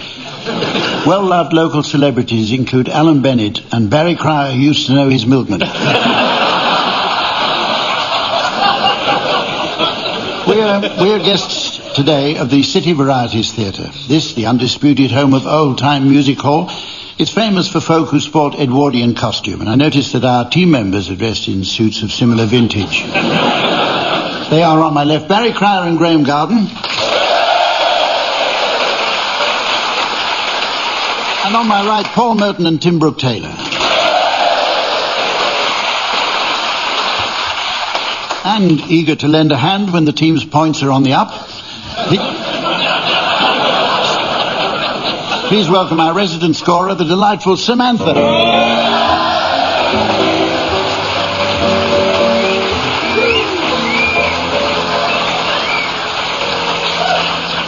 Well-loved local celebrities include Alan Bennett and Barry Cryer, who used to know his milkman. We're guests today of the City Varieties Theatre. This, the undisputed home of old-time music hall, is famous for folk who sport Edwardian costume, and I noticed that our team members are dressed in suits of similar vintage. They are on my left, Barry Cryer and Graham Garden. And on my right, Paul Merton and Tim Brooke-Taylor. And eager to lend a hand when the team's points are on the up. Please welcome our resident scorer, the delightful Samantha.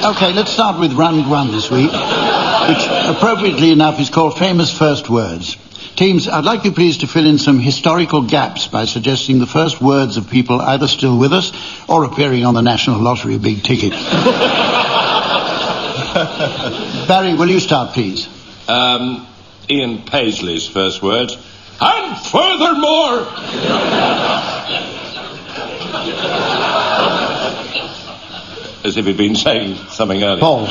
Okay, let's start with round one this week, which appropriately enough is called Famous First Words. Teams, I'd like you please to fill in some historical gaps by suggesting the first words of people either still with us or appearing on the National Lottery Big Ticket. Barry, will you start, please? Ian Paisley's first words. And furthermore... As if he'd been saying something earlier. Paul.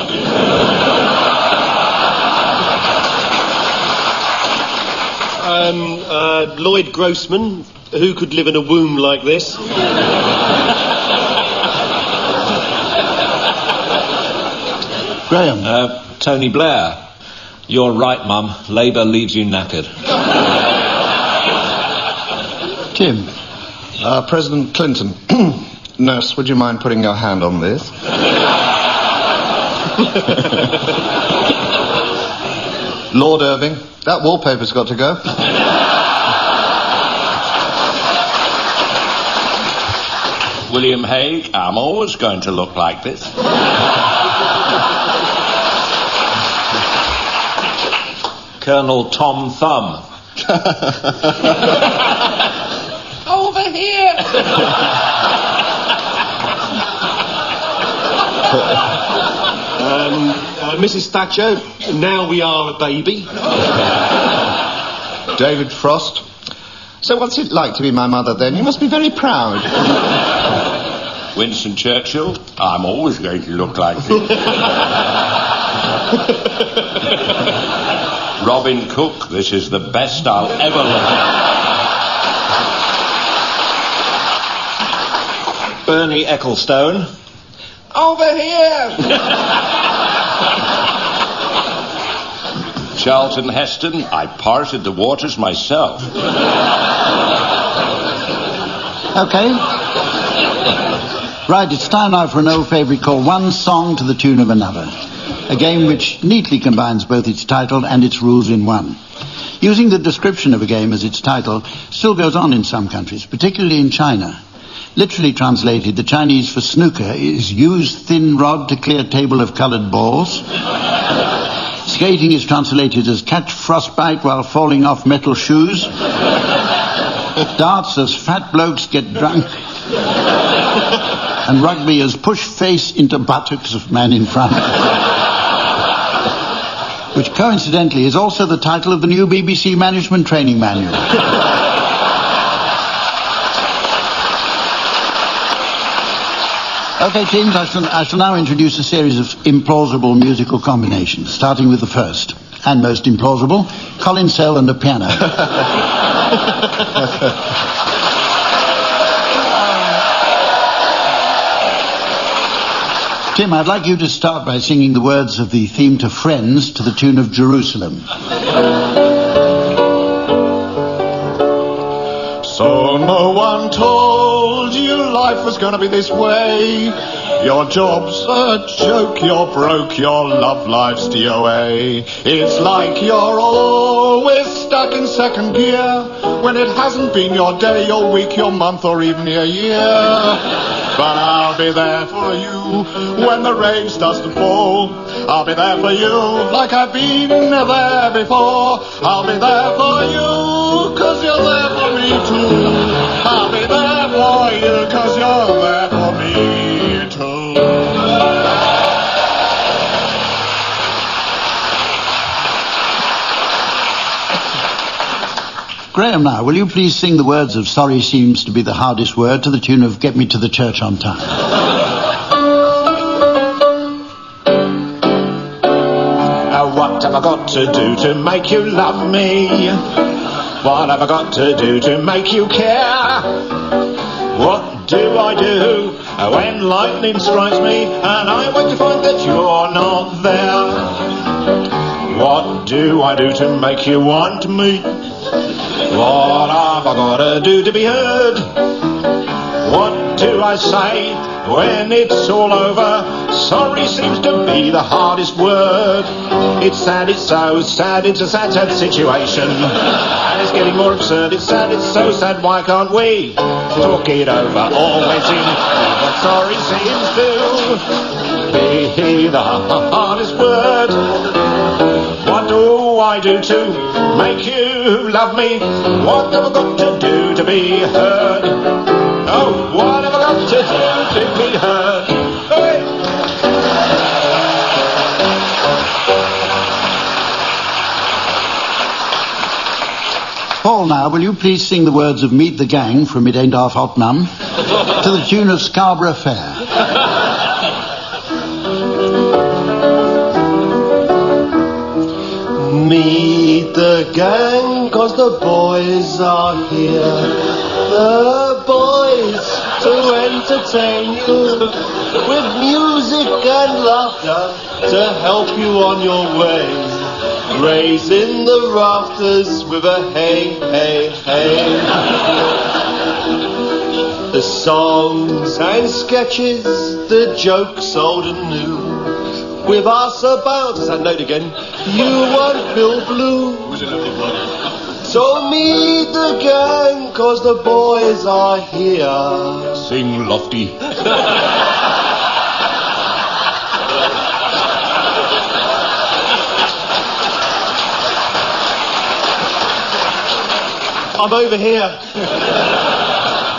Lloyd Grossman, who could live in a womb like this? Graham. Tony Blair. You're right, Mum. Labour leaves you knackered. Tim. President Clinton. Nurse, would you mind putting your hand on this? Lord Irving. That wallpaper's got to go. William Hague. I'm always going to look like this. Colonel Tom Thumb. Over here. Mrs. Thatcher, now we are a baby. David Frost. So what's it like to be my mother then? You must be very proud. Winston Churchill. I'm always going to look like this. Robin Cook. This is the best I'll ever look. Bernie Ecclestone. Over here. Charlton Heston. I parted the waters myself. Okay. Right, it's time now for an old favourite called One Song to the Tune of Another. A game which neatly combines both its title and its rules in one. Using the description of a game as its title still goes on in some countries, particularly in China. Literally translated, the Chinese for snooker is use thin rod to clear table of coloured balls. Skating is translated as catch frostbite while falling off metal shoes. Darts as fat blokes get drunk. And rugby as push face into buttocks of man in front. Which coincidentally is also the title of the new BBC Management Training Manual. Okay, teams, I shall now introduce a series of implausible musical combinations, starting with the first, and most implausible, Colin Sell and a piano. Tim, I'd like you to start by singing the words of the theme to Friends to the tune of Jerusalem. So no one told you life was going to be this way. Your job's a joke, you're broke, your love life's DOA. It's like you're always stuck in second gear when it hasn't been your day, your week, your month, or even your year. But I'll be there for you when the rain starts to fall. I'll be there for you like I've been there before. I'll be there for you 'cause you're there for me too. I'll be there for you 'cause you're there for me too. Graham, now, will you please sing the words of Sorry Seems to Be the Hardest Word to the tune of Get Me to the Church on Time? What have I got to do to make you love me? What have I got to do to make you care? What do I do when lightning strikes me and I wake to find that you're not there? What do I do to make you want me? What have I got to do to be heard? What do I say when it's all over? Sorry seems to be the hardest word. It's sad, it's so sad, it's a sad, sad situation. And it's getting more absurd, it's sad, it's so sad, why can't we talk it over? Always seems that sorry seems to be the hardest word. What do I do to make you love me? What have I got to do to be heard? Oh, what have I got to do to be heard? Hey! Paul, now, will you please sing the words of Meet the Gang from It Ain't Half Hot None to the tune of Scarborough Fair? Meet the gang, 'cause the boys are here. The boys to entertain you with music and laughter to help you on your way. Raising the rafters with a hey, hey, hey. The songs and sketches, the jokes old and new. With us about, is that note again? You won't feel blue. So meet the gang, 'cause the boys are here. Sing lofty. I'm over here.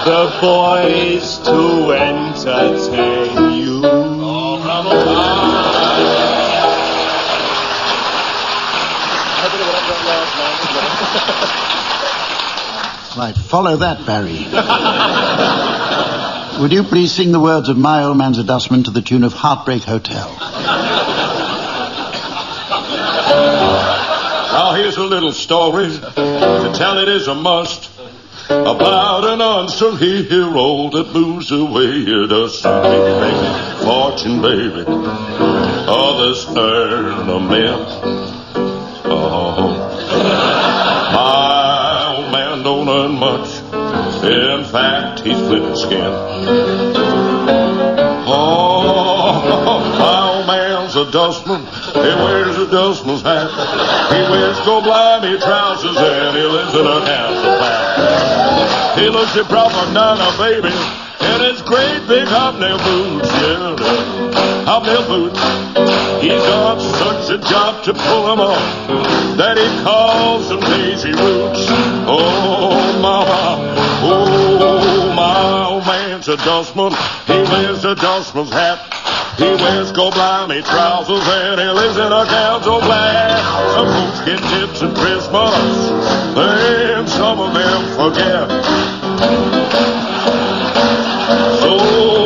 The boys to entertain you. Oh, come on. Right, follow that, Barry. Would you please sing the words of My Old Man's a Dustman to the tune of Heartbreak Hotel? Now here's a little story, to tell it is a must, about an unsung hero that moves away to make fortune, baby. Others earn a mint. Oh, my old man don't earn much. In fact, he's flipping skin. Oh, my old man's a dustman. He wears a dustman's hat. He wears go-blimey trousers and he lives in a castle flat. He looks a proper nana, baby, in his great big hobnail boots. Yeah, hobnail boots. He's got such a job to pull them off that he calls them daisy roots. Oh, mama, oh, my old man's a dustman. He wears a dustman's hat. He wears go-blimey trousers and he lives in a council flat. Some folks get tips at Christmas and some of them forget. So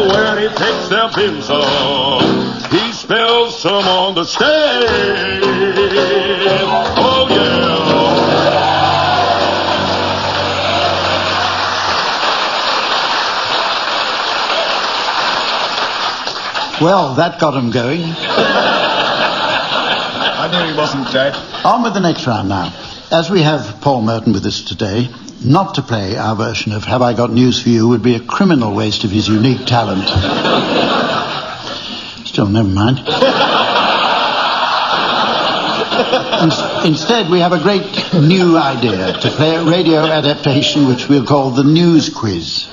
when he takes their bins off, he spills some on the stage. Oh, yeah. Well, that got him going. I knew he wasn't dead. On with the next round now. As we have Paul Merton with us today, not to play our version of Have I Got News for You would be a criminal waste of his unique talent. Still, never mind. Instead, we have a great new idea to play a radio adaptation which we'll call the News Quiz.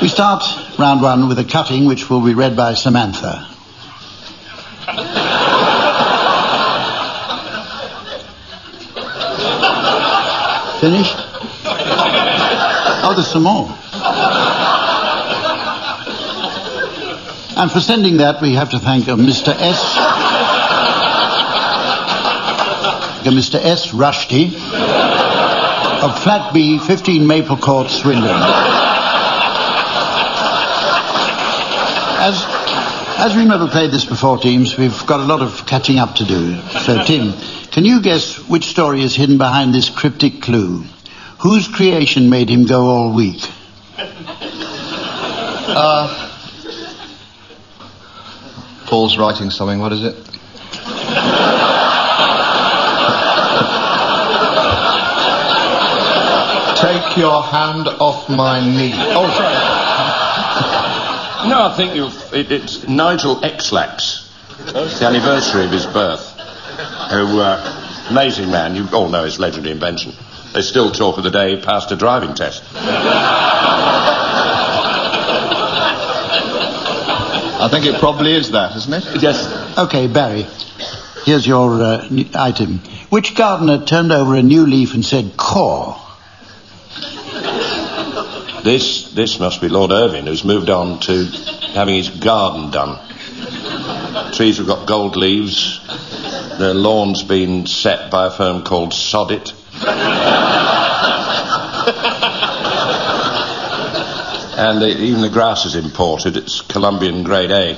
We start round one with a cutting which will be read by Samantha. Finished? Oh, there's some more. And for sending that, we have to thank Mr. S. Africa, Mr. S. Rushdie, of Flat B, 15 Maple Court, Swindon. As we've never played this before, teams, we've got a lot of catching up to do. So, Tim, can you guess which story is hidden behind this cryptic clue? Whose creation made him go all weak? Paul's writing something. What is it? Take your hand off my knee. Oh, sorry. No, I think it's Nigel Xlax. It's the anniversary of his birth. Who, amazing man. You all know his legendary invention. They still talk of the day he passed a driving test. I think it probably is that, isn't it? Yes. OK, Barry, here's your item. Which gardener turned over a new leaf and said, "Caw"? This must be Lord Irving, who's moved on to having his garden done. Trees have got gold leaves. The lawn's been set by a firm called Soddit. And even the grass is imported. It's Colombian grade A.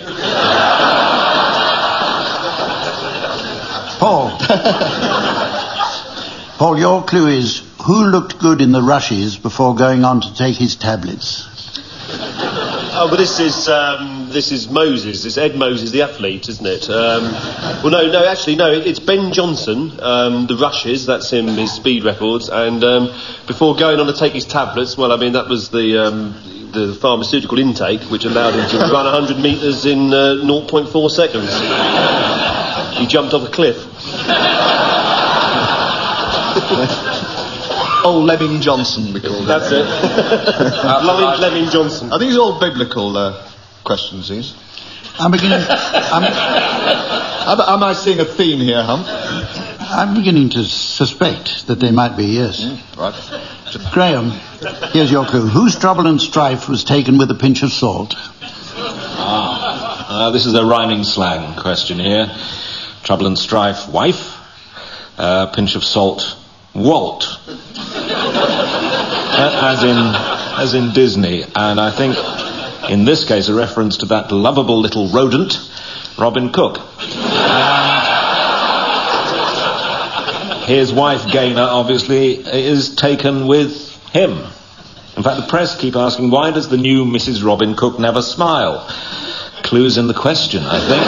Paul. Paul, your clue is, who looked good in the rushes before going on to take his tablets? Oh, but this is Moses. It's Ed Moses, the athlete, isn't it? Well, no, actually, it's Ben Johnson, the rushes, that's him, his speed records, and before going on to take his tablets, well, I mean, that was the pharmaceutical intake, which allowed him to run 100 metres in 0.4 seconds. He jumped off a cliff. Old Lemming Johnson, we call him. That's it. Blind Lemming Johnson. Are these all biblical questions, these? Am I seeing a theme here, Hump? I'm beginning to suspect that they might be, yes. Right. Graham, here's your clue. Whose trouble and strife was taken with a pinch of salt? This is a rhyming slang question here. Trouble and strife, wife. Pinch of salt, Walt. As in Disney. And I think, in this case, a reference to that lovable little rodent, Robin Cook. His wife, Gaynor, obviously, is taken with him. In fact, the press keep asking, why does the new Mrs. Robin Cook never smile? Clues in the question, I think.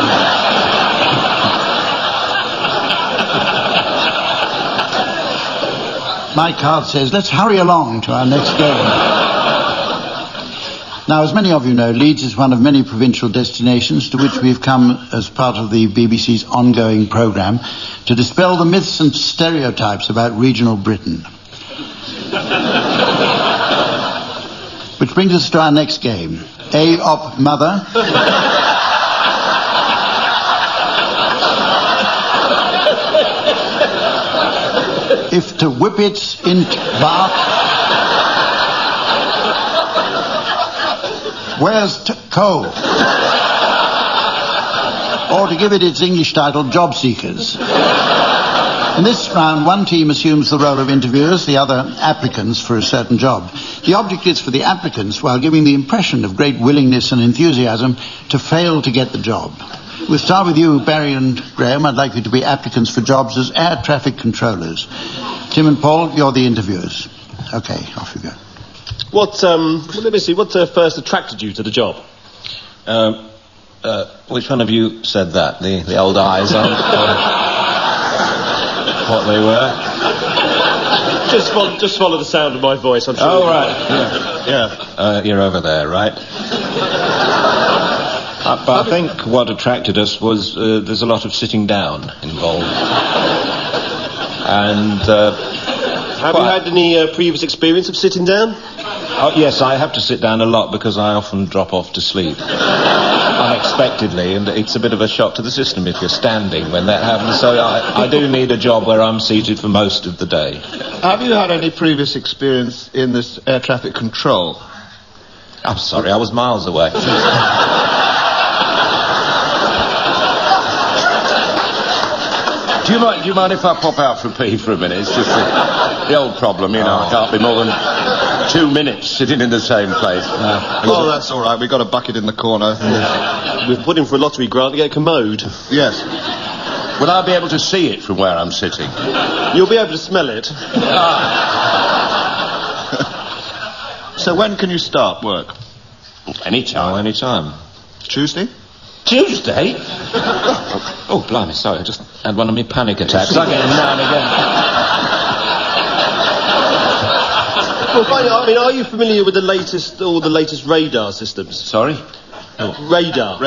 My card says, let's hurry along to our next game. Now, as many of you know, Leeds is one of many provincial destinations to which we've come as part of the BBC's ongoing programme to dispel the myths and stereotypes about regional Britain. Which brings us to our next game. A op mother. If to whippets in Bath. Where's Co? Or to give it its English title, Job Seekers. In this round, one team assumes the role of interviewers, the other applicants for a certain job. The object is for the applicants, while giving the impression of great willingness and enthusiasm, to fail to get the job. We'll start with you, Barry and Graham. I'd like you to be applicants for jobs as air traffic controllers. Tim and Paul, you're the interviewers. Okay, off you go. What first attracted you to the job? Which one of you said that? The old eyes on what they were? Just follow the sound of my voice, I'm sure. Oh, right. Yeah. You're over there, right? But I think what attracted us was there's a lot of sitting down involved. And... have you had any previous experience of sitting down? Oh, yes, I have to sit down a lot because I often drop off to sleep. Unexpectedly, and it's a bit of a shock to the system if you're standing when that happens. So I do need a job where I'm seated for most of the day. Have you had any previous experience in this air traffic control? I'm sorry, I was miles away. Do you mind if I pop out for a pee for a minute? It's just the old problem, you know. I can't be more than 2 minutes sitting in the same place. Oh, that's all right. We've got a bucket in the corner. We've put in for a lottery grant to get a commode. Yes. Will I be able to see it from where I'm sitting? You'll be able to smell it. So when can you start work? Anytime. Tuesday? Tuesday? Oh, blimey, sorry. I just had one of my panic attacks. I get them now and again. Well, I mean, are you familiar with the latest radar systems? Sorry? Oh, radar.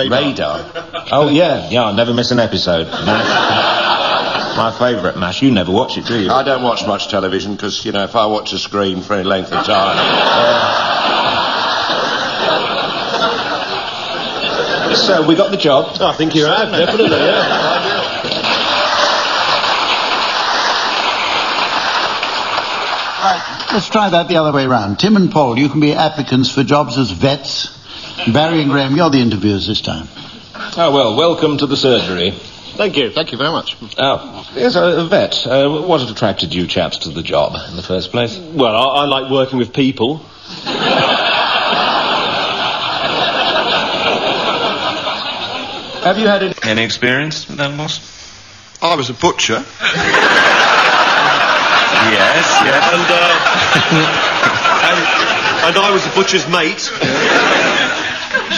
Oh, yeah, I never miss an episode. MASH. My favourite, MASH. You never watch it, do you? I don't watch much television, because, you know, if I watch a screen for any length of time... So, we got the job? I think you have, definitely, yeah. Right, let's try that the other way round. Tim and Paul, you can be applicants for jobs as vets. Barry and Graham, you're the interviewers this time. Oh, well, welcome to the surgery. Thank you very much. Yes, a vet. What had attracted you chaps to the job in the first place? Well, I like working with people. Have you had any experience with animals? I was a butcher. Yes. And I was a butcher's mate.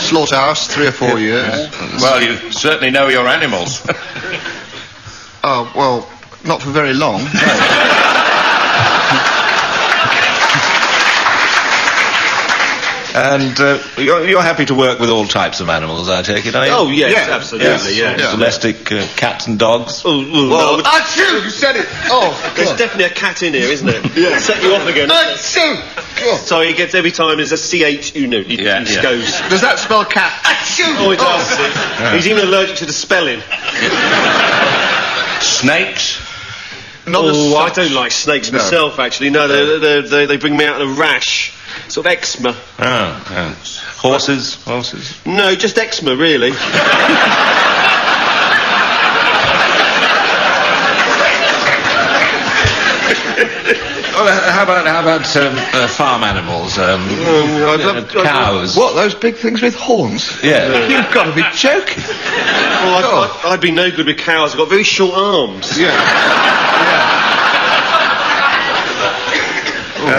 Slaughterhouse, 3 or 4 years. Well, you certainly know your animals. Oh, well, not for very long. And you're happy to work with all types of animals, I take it, are you? Oh, yes, absolutely, yes. Domestic cats and dogs? Well, achoo! You said it! Oh, there's definitely a cat in here, isn't it? Yeah. Set you off again. Achoo! So he gets every time there's a CH, you know, he just goes... Does that spell cat? Achoo! Oh, it does. He's even allergic to the spelling. Snakes? I don't like snakes myself, actually. No, they bring me out in a rash. Sort of eczema. Oh. Horses? No, just eczema, really. How about farm animals? Cows? What, those big things with horns? Yeah. You've got to be joking. Well, I'd be no good with cows. I've got very short arms. Yeah.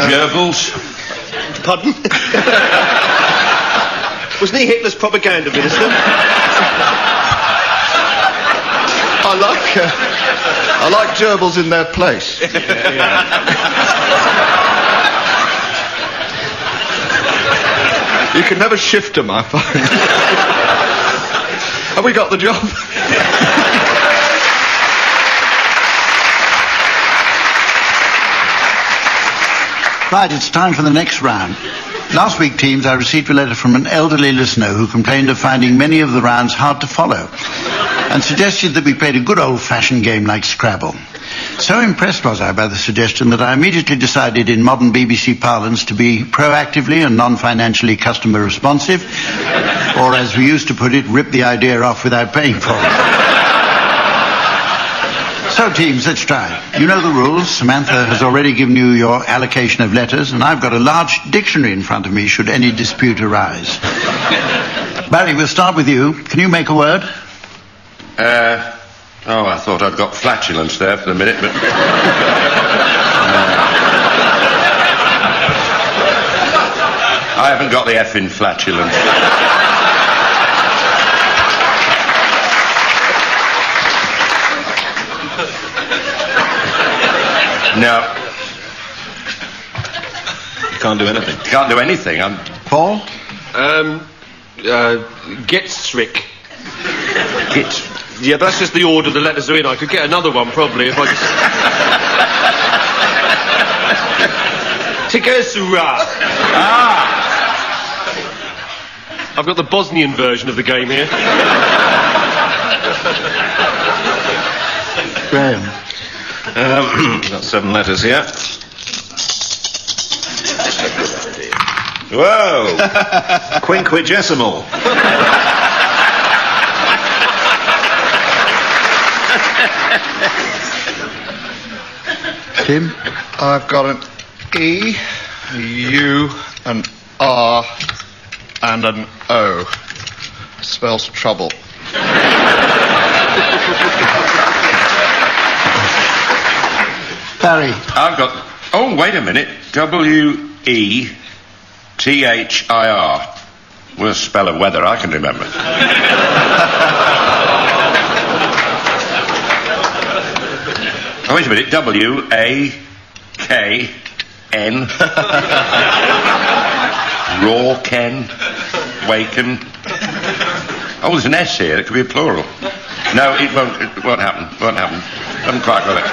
Gerbils? Pardon? Wasn't he Hitler's propaganda minister? I like gerbils in their place. You can never shift them, I find. Have we got the job? Right, it's time for the next round. Last week, teams, I received a letter from an elderly listener who complained of finding many of the rounds hard to follow and suggested that we played a good old-fashioned game like Scrabble. So impressed was I by the suggestion that I immediately decided in modern BBC parlance to be proactively and non-financially customer responsive, or as we used to put it, rip the idea off without paying for it. So, teams, let's try. You know the rules. Samantha has already given you your allocation of letters, and I've got a large dictionary in front of me should any dispute arise. Barry, we'll start with you. Can you make a word? I thought I'd got flatulence there for a minute, but... I haven't got the F in flatulence. No. You can't do anything. Can't do anything. Paul? Getstrick. Yeah, that's just the order the letters are in. I could get another one, probably, if I just... Tikesura. I've got the Bosnian version of the game here. Graham. Got 7 letters here. Whoa! Quinquagesimal. Tim? I've got an E, a U, an R, and an O. Spells trouble. Barry. I've got... Oh, wait a minute. W-E-T-H-I-R. Worst spell of weather I can remember. Oh, wait a minute. W-A-K-N. Raw Ken. Waken. Oh, there's an S here. It could be a plural. No, it won't happen. Won't happen. Haven't quite got it.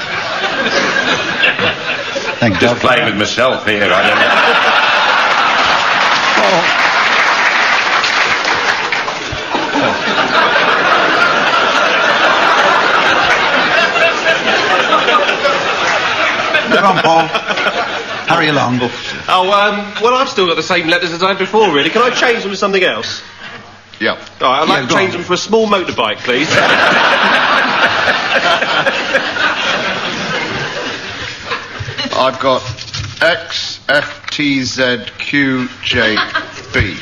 Thank you. Just playing with myself here. I don't know. Come on, Paul. Hurry along. Oh, well, I've still got the same letters as I had before, really. Can I change them to something else? Yeah. All right, I'd like to change them for a small motorbike, please. I've got X, F, T, Z, Q, J, B.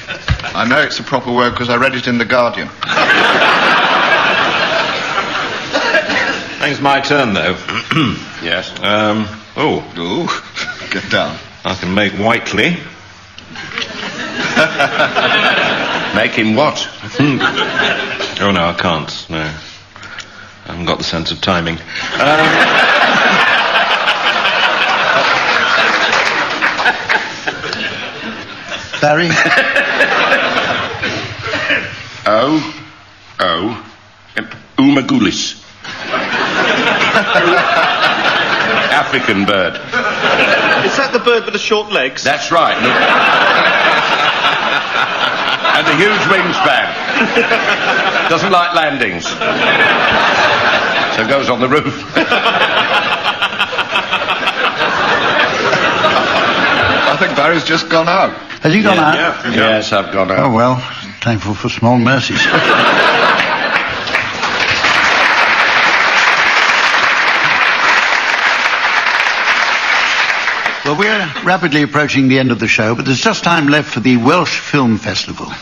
I know it's a proper word because I read it in The Guardian. I think it's my turn, though. Yes. Ooh. Get down. I can make Whiteley. Make him what? Oh, no, I can't. No. I haven't got the sense of timing. Barry? Umagulis. African bird. Is that the bird with the short legs? That's right. And a huge wingspan. Doesn't like landings. So goes on the roof. I think Barry's just gone out. Has he gone out? Yeah. Yes, I've gone out. Oh, well, thankful for small mercies. Well, we're rapidly approaching the end of the show, but there's just time left for the Welsh Film Festival.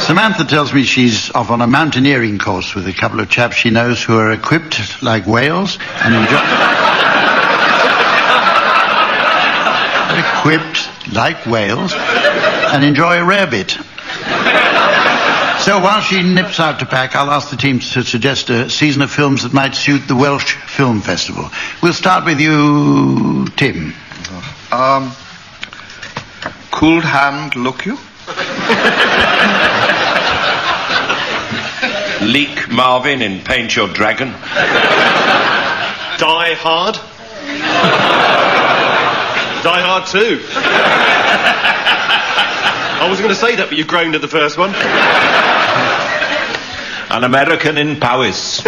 Samantha tells me she's off on a mountaineering course with a couple of chaps she knows who are equipped like whales and enjoy a rarebit. So while she nips out to pack, I'll ask the team to suggest a season of films that might suit the Welsh Film Festival. We'll start with you, Tim. Cool Hand Look You? Leak Marvin in Paint Your Dragon. Die Hard? Die Hard 2. I was going to say that, but you've groaned at the first one. An American in Powys.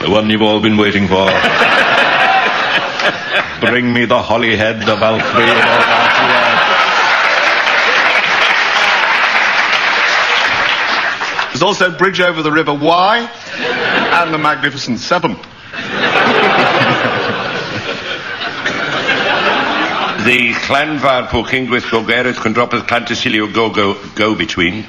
The one you've all been waiting for. Bring me the holly head of Alfredo Garcia. There's also Bridge Over the River Wye and The Magnificent Seven. The Llanfair Pwking with Gogerydd Cwndropeth Plantysilio go between.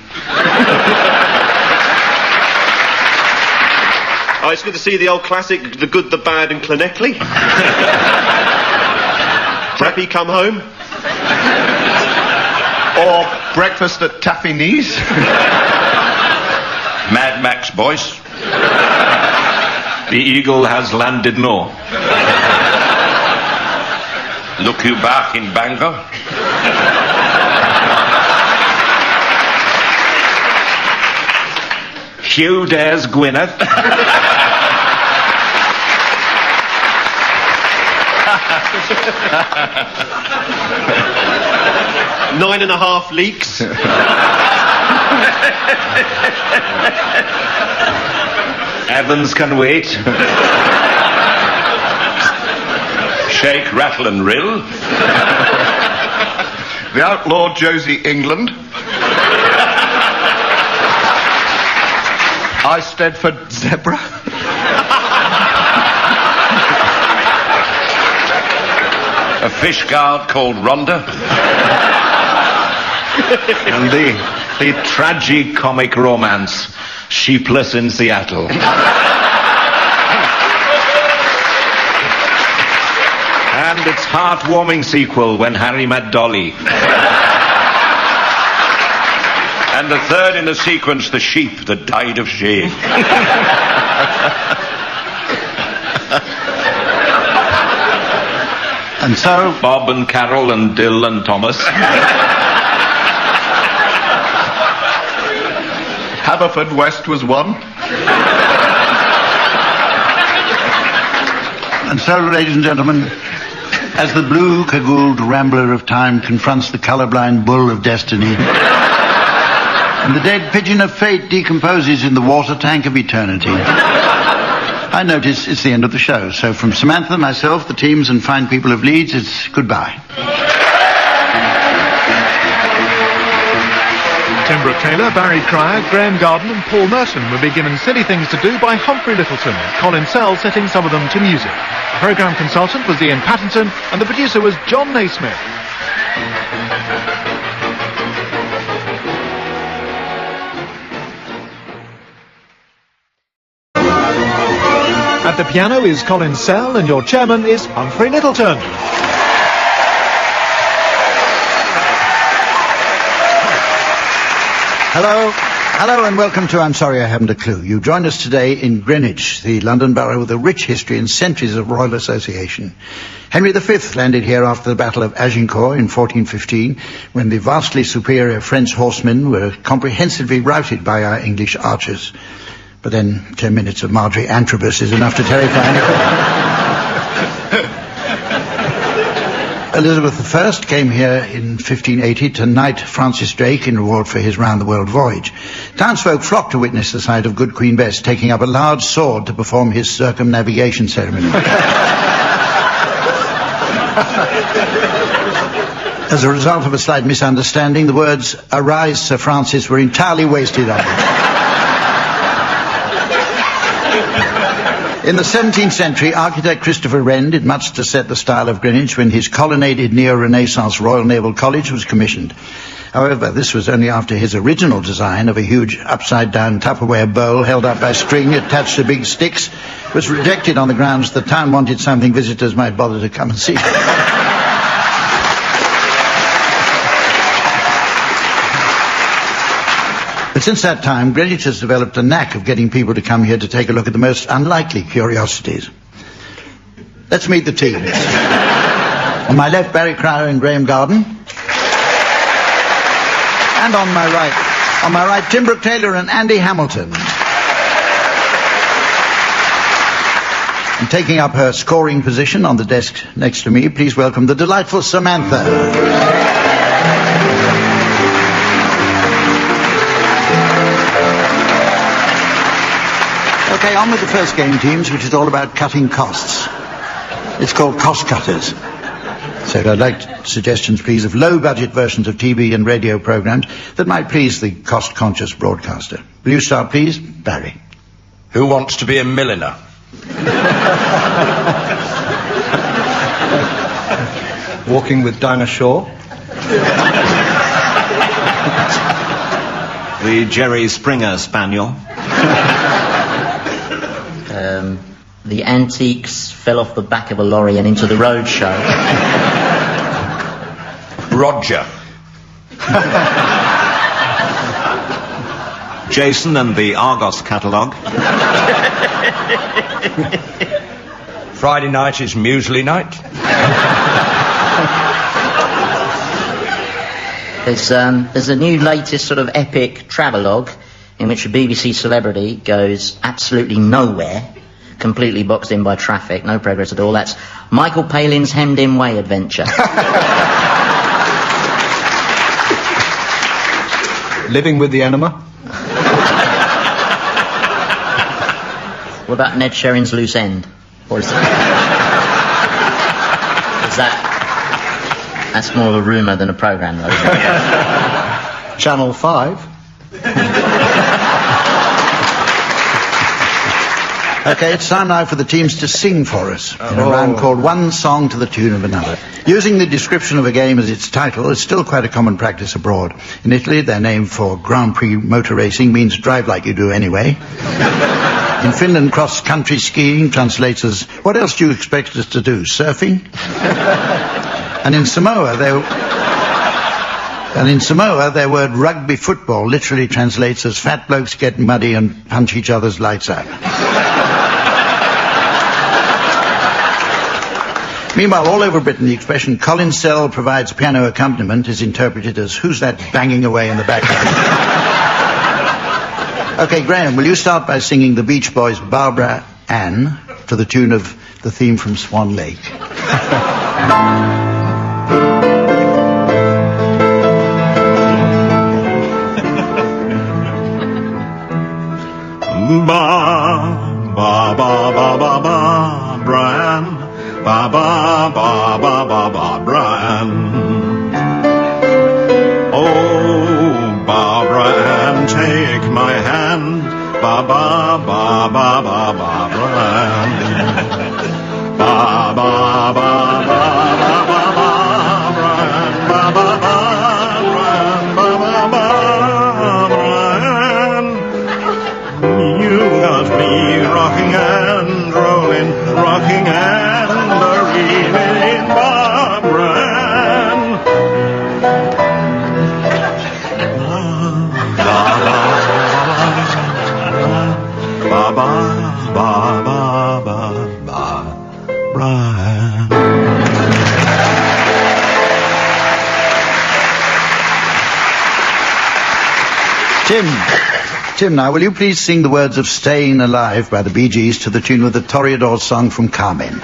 Oh, it's good to see the old classic, The Good, the Bad and Llanelli. Preppy Come Home. Or Breakfast at Taffy Knees. Mad Max Boyce. The Eagle Has Landed No. Look You Back in Bangor. Hugh Dares Gwynedd. 9.5 leaks. Evans Can Wait. Shake, Rattle and Rill. The Outlaw Josie England. Eisteddfod zebra. A fish guard called Rhonda. And the tragi-comic romance, Sheepless in Seattle. And its heartwarming sequel, When Harry Met Dolly. And the third in the sequence, The Sheep That Died of Shame. And so... Bob and Carol and Dill and Thomas. Haverfordwest was one. And so, ladies and gentlemen, as the blue cagouled rambler of time confronts the colourblind bull of destiny, and the dead pigeon of fate decomposes in the water tank of eternity, I notice it's the end of the show. So from Samantha, myself, the teams and fine people of Leeds, it's goodbye. Tim Brooke-Taylor, Barry Cryer, Graham Garden and Paul Merton will be given silly things to do by Humphrey Littleton, Colin Sell setting some of them to music. The programme consultant was Ian Pattinson and the producer was John Naismith. At the piano is Colin Sell and your chairman is Humphrey Littleton. Hello and welcome to I'm Sorry I Haven't a Clue. You joined us today in Greenwich, the London borough with a rich history and centuries of royal association. Henry V landed here after the Battle of Agincourt in 1415, when the vastly superior French horsemen were comprehensively routed by our English archers. But then 10 minutes of Marjorie Antrobus is enough to terrify anyone. Elizabeth I came here in 1580 to knight Francis Drake in reward for his round-the-world voyage. Townsfolk flocked to witness the sight of good Queen Bess taking up a large sword to perform his circumnavigation ceremony. As a result of a slight misunderstanding, the words, "Arise, Sir Francis," were entirely wasted on him. In the 17th century, architect Christopher Wren did much to set the style of Greenwich when his colonnaded neo-Renaissance Royal Naval College was commissioned. However, this was only after his original design of a huge upside-down Tupperware bowl held up by string attached to big sticks was rejected on the grounds the town wanted something visitors might bother to come and see. But since that time, Greenwich has developed a knack of getting people to come here to take a look at the most unlikely curiosities. Let's meet the teams. On my left, Barry Cryer and Graham Garden. And on my right, Tim Brooke-Taylor and Andy Hamilton. And taking up her scoring position on the desk next to me, please welcome the delightful Samantha. Okay, on with the first game, teams, which is all about cutting costs. It's called Cost Cutters. So I'd like suggestions, please, of low-budget versions of TV and radio programs that might please the cost-conscious broadcaster. Will you start, please? Barry. Who Wants to Be a Milliner? Walking with Dinah Shaw. The Jerry Springer Spaniel. The antiques fell off the back of a lorry and into the road show. Roger. Jason and the Argos catalogue. Friday night is muesli night. There's a new latest sort of epic travelogue in which a BBC celebrity goes absolutely nowhere, completely boxed in by traffic, no progress at all. That's Michael Palin's Hemmed-In Way adventure. Living with the Enema. What about Ned Sherrin's Loose End? Or is that's more of a rumour than a programme, though, isn't it? Channel 5. Okay, it's time now for the teams to sing for us in a round called One Song to the Tune of Another. Using the description of a game as its title is still quite a common practice abroad. In Italy, their name for Grand Prix motor racing means drive like you do anyway. In Finland, cross-country skiing translates as, what else do you expect us to do, surfing? And in Samoa, their word rugby football literally translates as fat blokes get muddy and punch each other's lights out. Meanwhile, all over Britain, the expression Colin Sell provides piano accompaniment is interpreted as who's that banging away in the background? Okay, Graham, will you start by singing the Beach Boys' Barbara Ann to the tune of the theme from Swan Lake? Ba ba ba ba ba ba Brian, ba ba ba ba ba ba Brian. Oh, Barbara Ann, take my hand, ba ba ba ba ba ba Brian. Ba ba ba ba ba ba ba Brian, ba ba ba Brian, ba ba ba Brian. You got me rocking and rolling, rocking and reeling, Barbara Ann. Ba ba ba ba ba ba Brian. Tim, now, will you please sing the words of Staying Alive by the Bee Gees to the tune of the Toreador song from Carmen?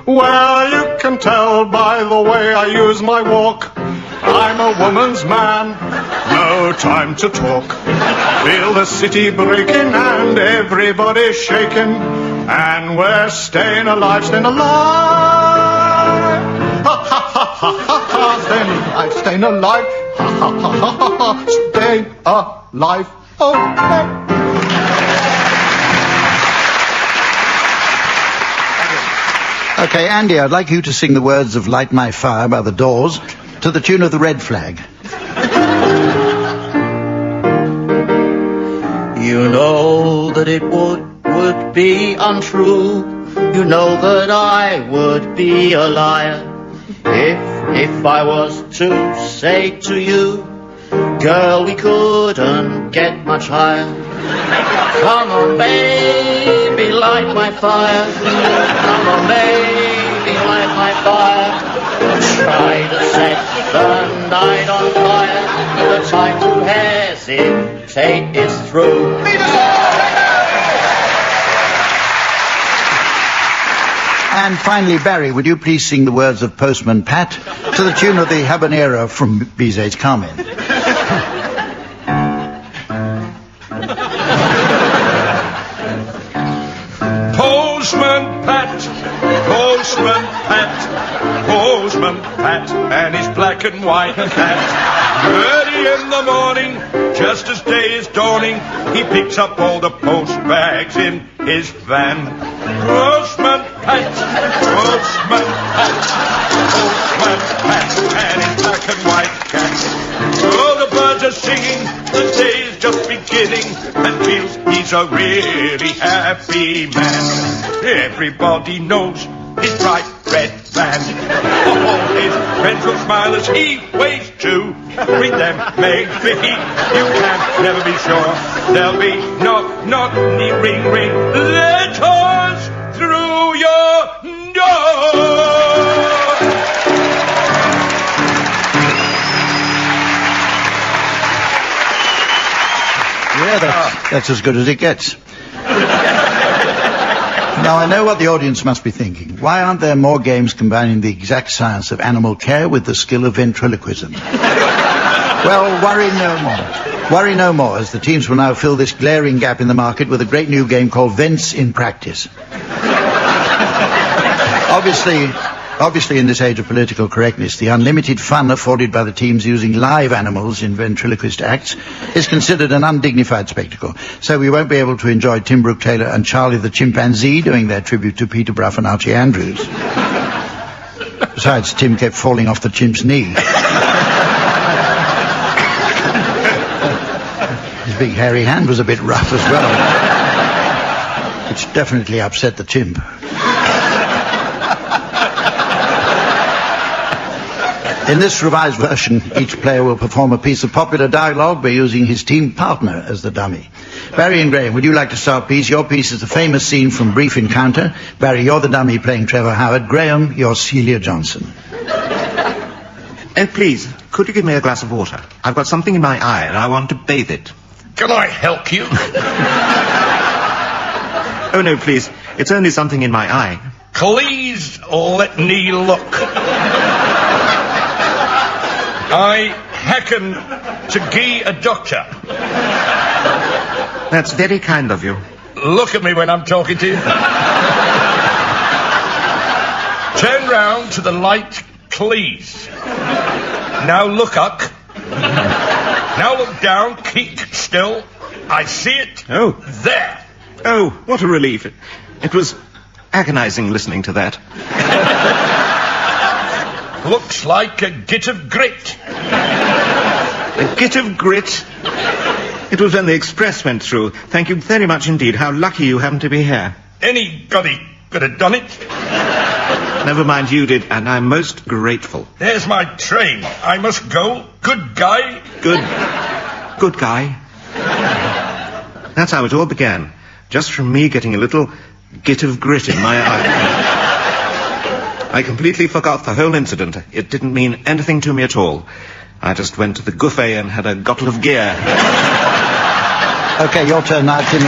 Well, you can tell by the way I use my walk, I'm a woman's man, no time to talk. Feel the city breaking and everybody shaking, and we're staying alive, staying alive. Ha ha ha ha ha ha, staying alive, staying alive. Ha ha ha ha ha ha, staying alive. Okay. Okay, Andy, I'd like you to sing the words of Light My Fire by the Doors to the tune of the Red Flag. You know that it would be untrue. You know that I would be a liar if I was to say to you, girl, we couldn't get much higher. Come on, baby, light my fire. Come on, baby, light my fire. Try to set the night on fire. The time to hesitate is through. And finally, Barry, would you please sing the words of Postman Pat to the tune of the Habanero from Bizet's Carmen? Postman Pat, Postman Pat, Postman Pat, and his black and white cat. Early in the morning, just as day is dawning, he picks up all the post bags in his van. Postman Pat, Postman Pat, Postman Pat, and his black and white cat. Oh, the birds are singing, the day is just beginning, and feels he's a really happy man. Everybody knows his bright red van. All his friends will smile as he waves to. With them, maybe, you can never be sure. There'll be knock, knock, ring, ring, letters through your door. Yeah, that's as good as it gets. Now, I know what the audience must be thinking. Why aren't there more games combining the exact science of animal care with the skill of ventriloquism? Well, worry no more. Worry no more, as the teams will now fill this glaring gap in the market with a great new game called Vents in Practice. Obviously, in this age of political correctness, the unlimited fun afforded by the teams using live animals in ventriloquist acts is considered an undignified spectacle. So we won't be able to enjoy Tim Brooke-Taylor and Charlie the chimpanzee doing their tribute to Peter Brough and Archie Andrews. Besides, Tim kept falling off the chimp's knee. His big hairy hand was a bit rough as well, which definitely upset the chimp. In this revised version, each player will perform a piece of popular dialogue by using his team partner as the dummy. Barry and Graham, would you like to start, please? Your piece is the famous scene from Brief Encounter. Barry, you're the dummy playing Trevor Howard. Graham, you're Celia Johnson. Oh, please, could you give me a glass of water? I've got something in my eye and I want to bathe it. Can I help you? Oh, no, please. It's only something in my eye. Please let me look. I hecken to gie a doctor. That's very kind of you. Look at me when I'm talking to you. Turn round to the light, please. Now look up. Now look down, keep still. I see it. Oh. There. Oh, what a relief. It was agonizing listening to that. Looks like a git of grit. A git of grit? It was when the express went through. Thank you very much indeed. How lucky you happened to be here. Anybody could have done it. Never mind, you did, and I'm most grateful. There's my train. I must go. Good guy. Good guy. That's how it all began. Just from me getting a little git of grit in my eye. I completely forgot the whole incident. It didn't mean anything to me at all. I just went to the buffet and had a bottle of gear. Okay, your turn now, Tim.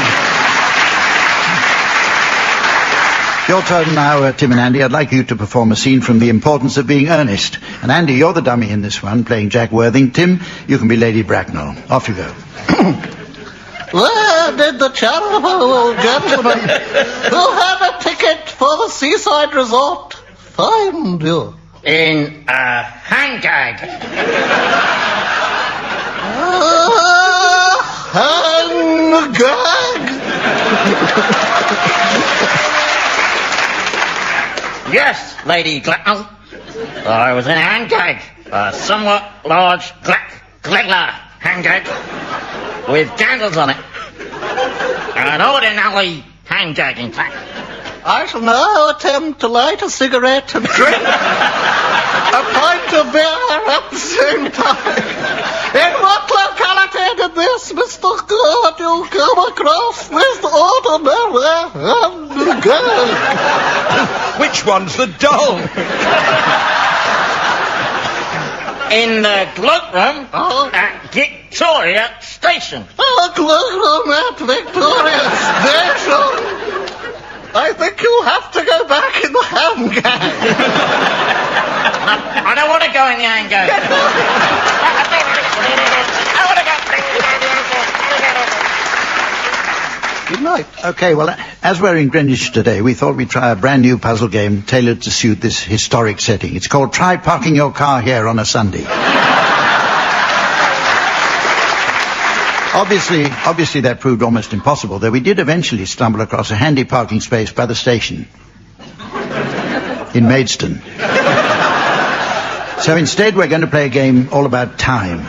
Your turn now, Tim and Andy. I'd like you to perform a scene from The Importance of Being Earnest. And Andy, you're the dummy in this one, playing Jack Worthing. Tim, you can be Lady Bracknell. Off you go. Where did the charitable old gentleman who had a ticket for the seaside resort find you? In a hang gag. Hang gag? Yes, Lady Glacknell. I was in a hang gag. A somewhat large Glegler hang gag with candles on it. An ordinary hang gag, in fact. I shall now attempt to light a cigarette and drink a pint of beer at the same time. In what locality did this, Mr. God, you come across this ordinary hang gag? Which one's the doll? In the cloakroom at Victoria Station. A cloakroom at Victoria Station? I think you'll have to go back in the hang gag. I don't want to go in the hang gag. I want to go. Good night. Okay, well, as we're in Greenwich today, we thought we'd try a brand new puzzle game tailored to suit this historic setting. It's called Try Parking Your Car Here on a Sunday. Obviously that proved almost impossible, though we did eventually stumble across a handy parking space by the station in Maidstone. So instead we're going to play a game all about time.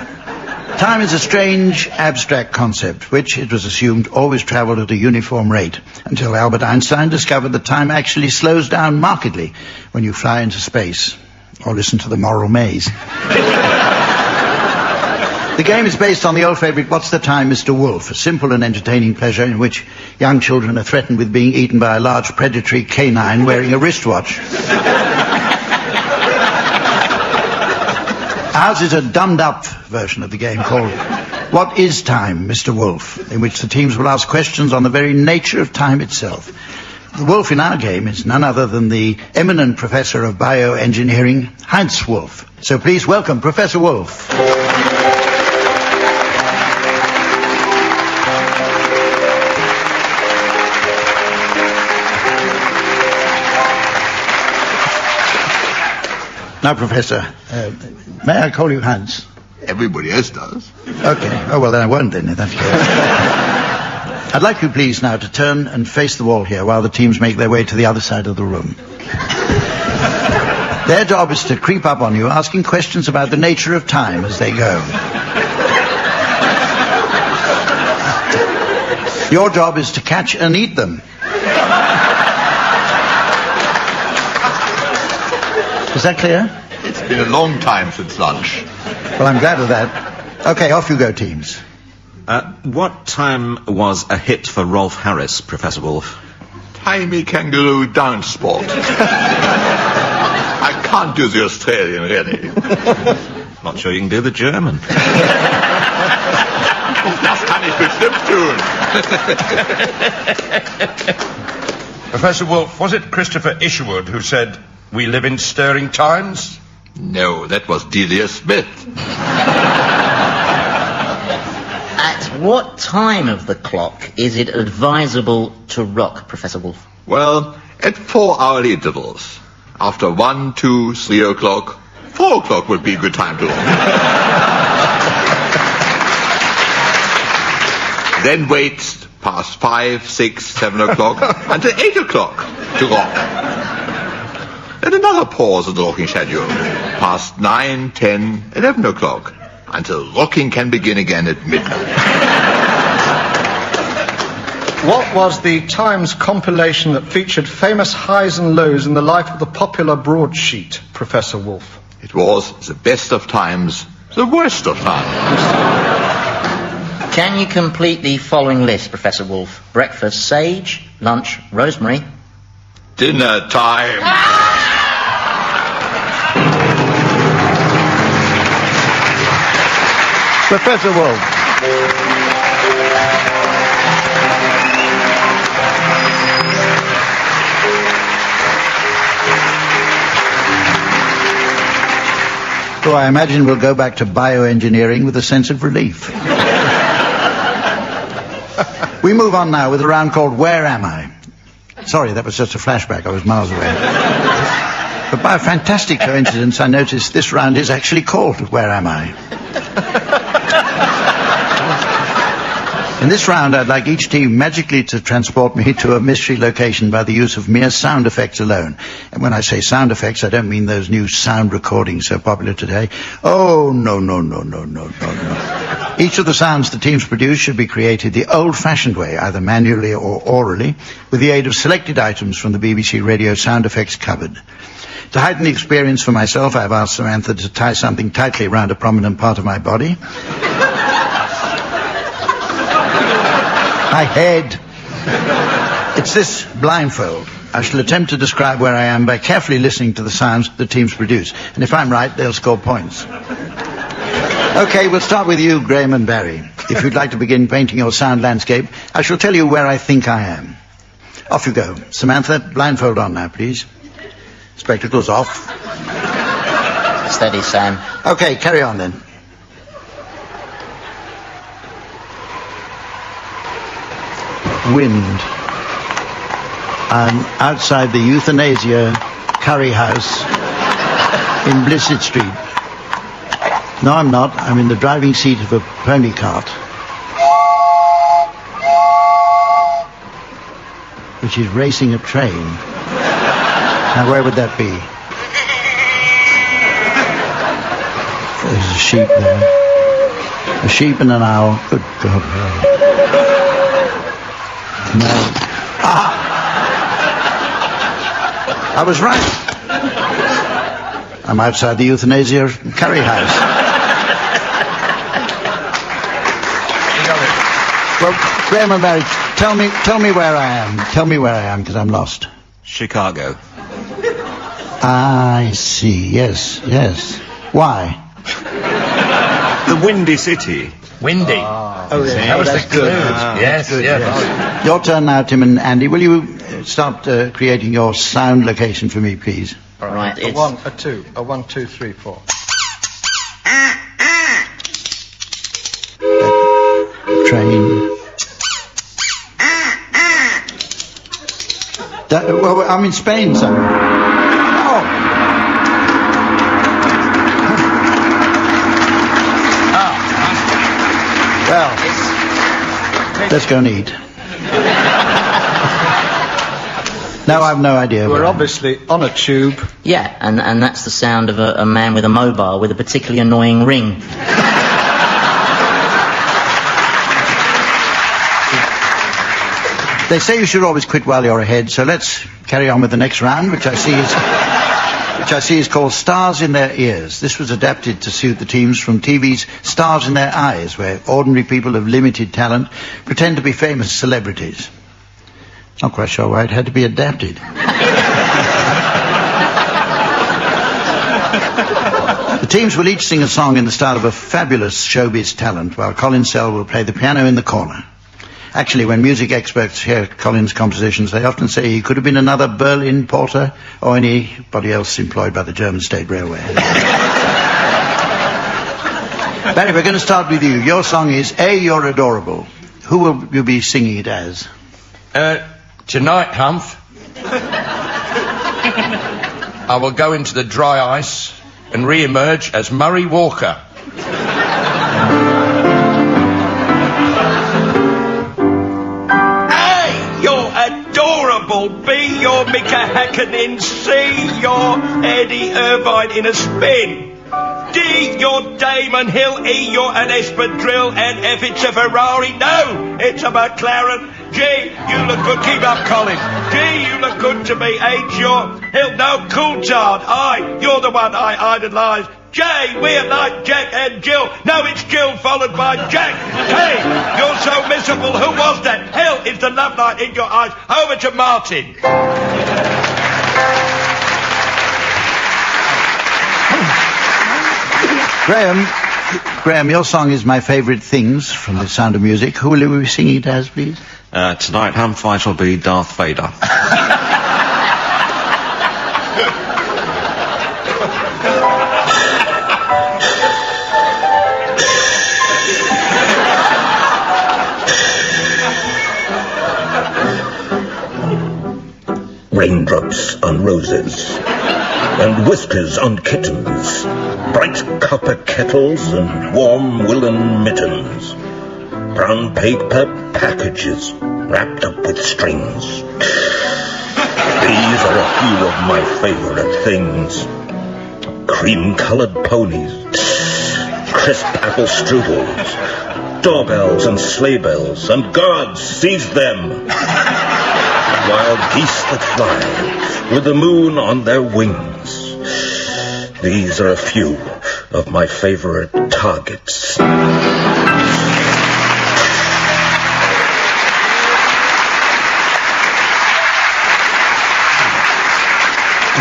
Time is a strange, abstract concept, which, it was assumed, always travelled at a uniform rate, until Albert Einstein discovered that time actually slows down markedly when you fly into space, or listen to the Moral Maze. The game is based on the old favourite What's the Time, Mr. Wolf, a simple and entertaining pleasure in which young children are threatened with being eaten by a large predatory canine wearing a wristwatch. Ours is a dumbed-up version of the game called What is Time, Mr. Wolf, in which the teams will ask questions on the very nature of time itself. The wolf in our game is none other than the eminent professor of bioengineering, Heinz Wolf. So please welcome Professor Wolf. Now, Professor, may I call you Hans? Everybody else does. Okay. Oh, well, then I won't then, in that case. I'd like you, please, now to turn and face the wall here while the teams make their way to the other side of the room. Their job is to creep up on you, asking questions about the nature of time as they go. Your job is to catch and eat them. Is that clear? It's been a long time since lunch. Well, I'm glad of that. Okay, off you go, teams. What time was a hit for Rolf Harris, Professor Wolf? Timey kangaroo dance sport. I can't do the Australian, really. Not sure you can do the German. Das kann ich bestimmt tun. Professor Wolf, was it Christopher Isherwood who said, "We live in stirring times"? No, that was Delia Smith. At what time of the clock is it advisable to rock, Professor Wolf? Well, at 4-hour intervals. After 1, 2, 3 o'clock, 4 o'clock would be a good time to rock. Then wait past 5, 6, 7 o'clock until 8 o'clock to rock. And another pause in the rocking schedule, past 9, 10, 11 o'clock, until rocking can begin again at midnight. What was the Times compilation that featured famous highs and lows in the life of the popular broadsheet, Professor Wolf? It was the best of times, the worst of times. Can you complete the following list, Professor Wolf? Breakfast, sage. Lunch, rosemary. Dinner time. Professor Wolf. So I imagine we'll go back to bioengineering with a sense of relief. We move on now with a round called Where Am I? Sorry, that was just a flashback. I was miles away. But by a fantastic coincidence, I noticed this round is actually called Where Am I? In this round, I'd like each team magically to transport me to a mystery location by the use of mere sound effects alone. And when I say sound effects, I don't mean those new sound recordings so popular today. Oh, no. Each of the sounds the teams produce should be created the old-fashioned way, either manually or orally, with the aid of selected items from the BBC Radio sound effects cupboard. To heighten the experience for myself, I've asked Samantha to tie something tightly around a prominent part of my body. My head. It's this blindfold. I shall attempt to describe where I am by carefully listening to the sounds the teams produce. And if I'm right, they'll score points. Okay, we'll start with you, Graham and Barry. If you'd like to begin painting your sound landscape, I shall tell you where I think I am. Off you go. Samantha, blindfold on now, please. Spectacles off. Steady, Sam. Okay, carry on then. Wind. I'm outside the Euthanasia Curry House in Blissett Street. No, I'm not. I'm in the driving seat of a pony cart, which is racing a train. Now, where would that be? There's a sheep there. A sheep and an owl. Good God. No. Ah! I was right. I'm outside the Euthanasia Curry House. Well, Graham and Barry, tell me where I am. Tell me where I am, because I'm lost. Chicago. I see. Yes. Why? The Windy City. Windy. Oh, yeah. That was the good. Yes. Your turn now, Tim and Andy. Will you start creating your sound location for me, please? Right, A 1, a 2, a 1, 2, 3, 4. Train. Well, I'm in Spain, son. Oh! Let's go and eat. No, I've no idea. We're obviously on a tube. Yeah, and that's the sound of a man with a mobile with a particularly annoying ring. They say you should always quit while you're ahead, so let's carry on with the next round, which I see is called Stars in Their Ears. This was adapted to suit the teams from TV's Stars in Their Eyes, where ordinary people of limited talent pretend to be famous celebrities. Not quite sure why it had to be adapted. The teams will each sing a song in the style of a fabulous showbiz talent, while Colin Sell will play the piano in the corner. Actually, when music experts hear Colin's compositions, they often say he could have been another Berlin Porter or anybody else employed by the German State Railway. Barry, we're going to start with you. Your song is A, You're Adorable. Who will you be singing it as? Tonight, Humph, I will go into the dry ice and re-emerge as Murray Walker. B, you're Mika Häkkinen. C, you're Eddie Irvine in a spin. D, you're Damon Hill. E, you're an espadrille. And F, it's a Ferrari. No, it's a McLaren. G, you look good. Keep up, Colin. D, you look good to me. H, you're Hill. No, Coulthard. I, you're the one I idolise. J, we're like Jack and Jill. No, it's Jill followed by Jack. K, you're so miserable. Who was that? Hell, it's the love light in your eyes. Over to Martin. Graham, your song is My Favourite Things from The Sound of Music. Who will you be singing it as, please? Tonight, Humph, I shall be Darth Vader. Raindrops on roses, and whiskers on kittens, bright copper kettles and warm woolen mittens, brown paper packages wrapped up with strings. These are a few of my favourite things. Cream-coloured ponies, crisp apple strudels, doorbells and sleigh bells, and God seize them! Wild geese that fly, with the moon on their wings. These are a few of my favourite targets. And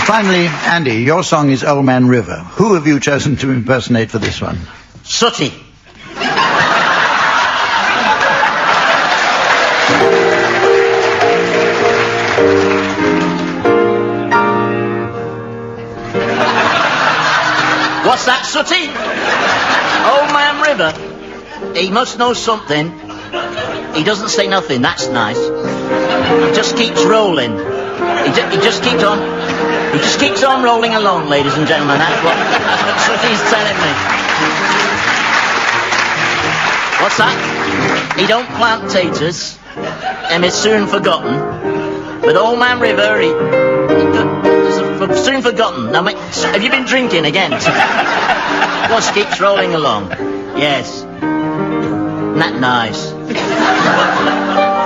finally, Andy, your song is Old Man River. Who have you chosen to impersonate for this one? Sooty. What's that, Sooty? Old Man River. He must know something. He doesn't say nothing, that's nice. He just keeps rolling. He just keeps on. He just keeps on rolling along, ladies and gentlemen. That's what Sooty's telling me. What's that? He don't plant taters. Them is soon forgotten. But Old Man River, he soon forgotten. Now, mate, have you been drinking again? Just keeps rolling along. Yes. Isn't that nice?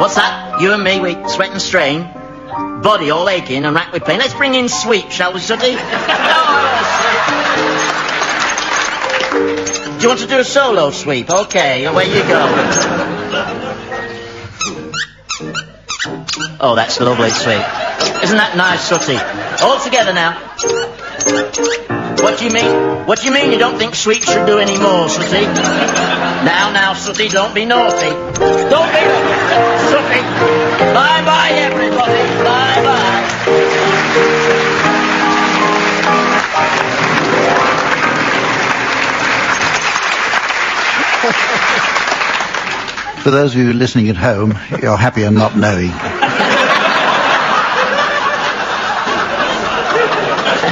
What's that? You and me, we sweat and strain. Body all aching and racked with pain. Let's bring in Sweep, shall we, Sooty? Do you want to do a solo, Sweep? Okay, away you go. Oh, that's lovely, Sweep. Isn't that nice, Sooty? All together now. What do you mean? What do you mean you don't think Sweep should do any more, Sooty? Now, Sooty, don't be naughty. Don't be Sooty. Bye-bye, everybody. Bye-bye. For those of you listening at home, you're happier not knowing.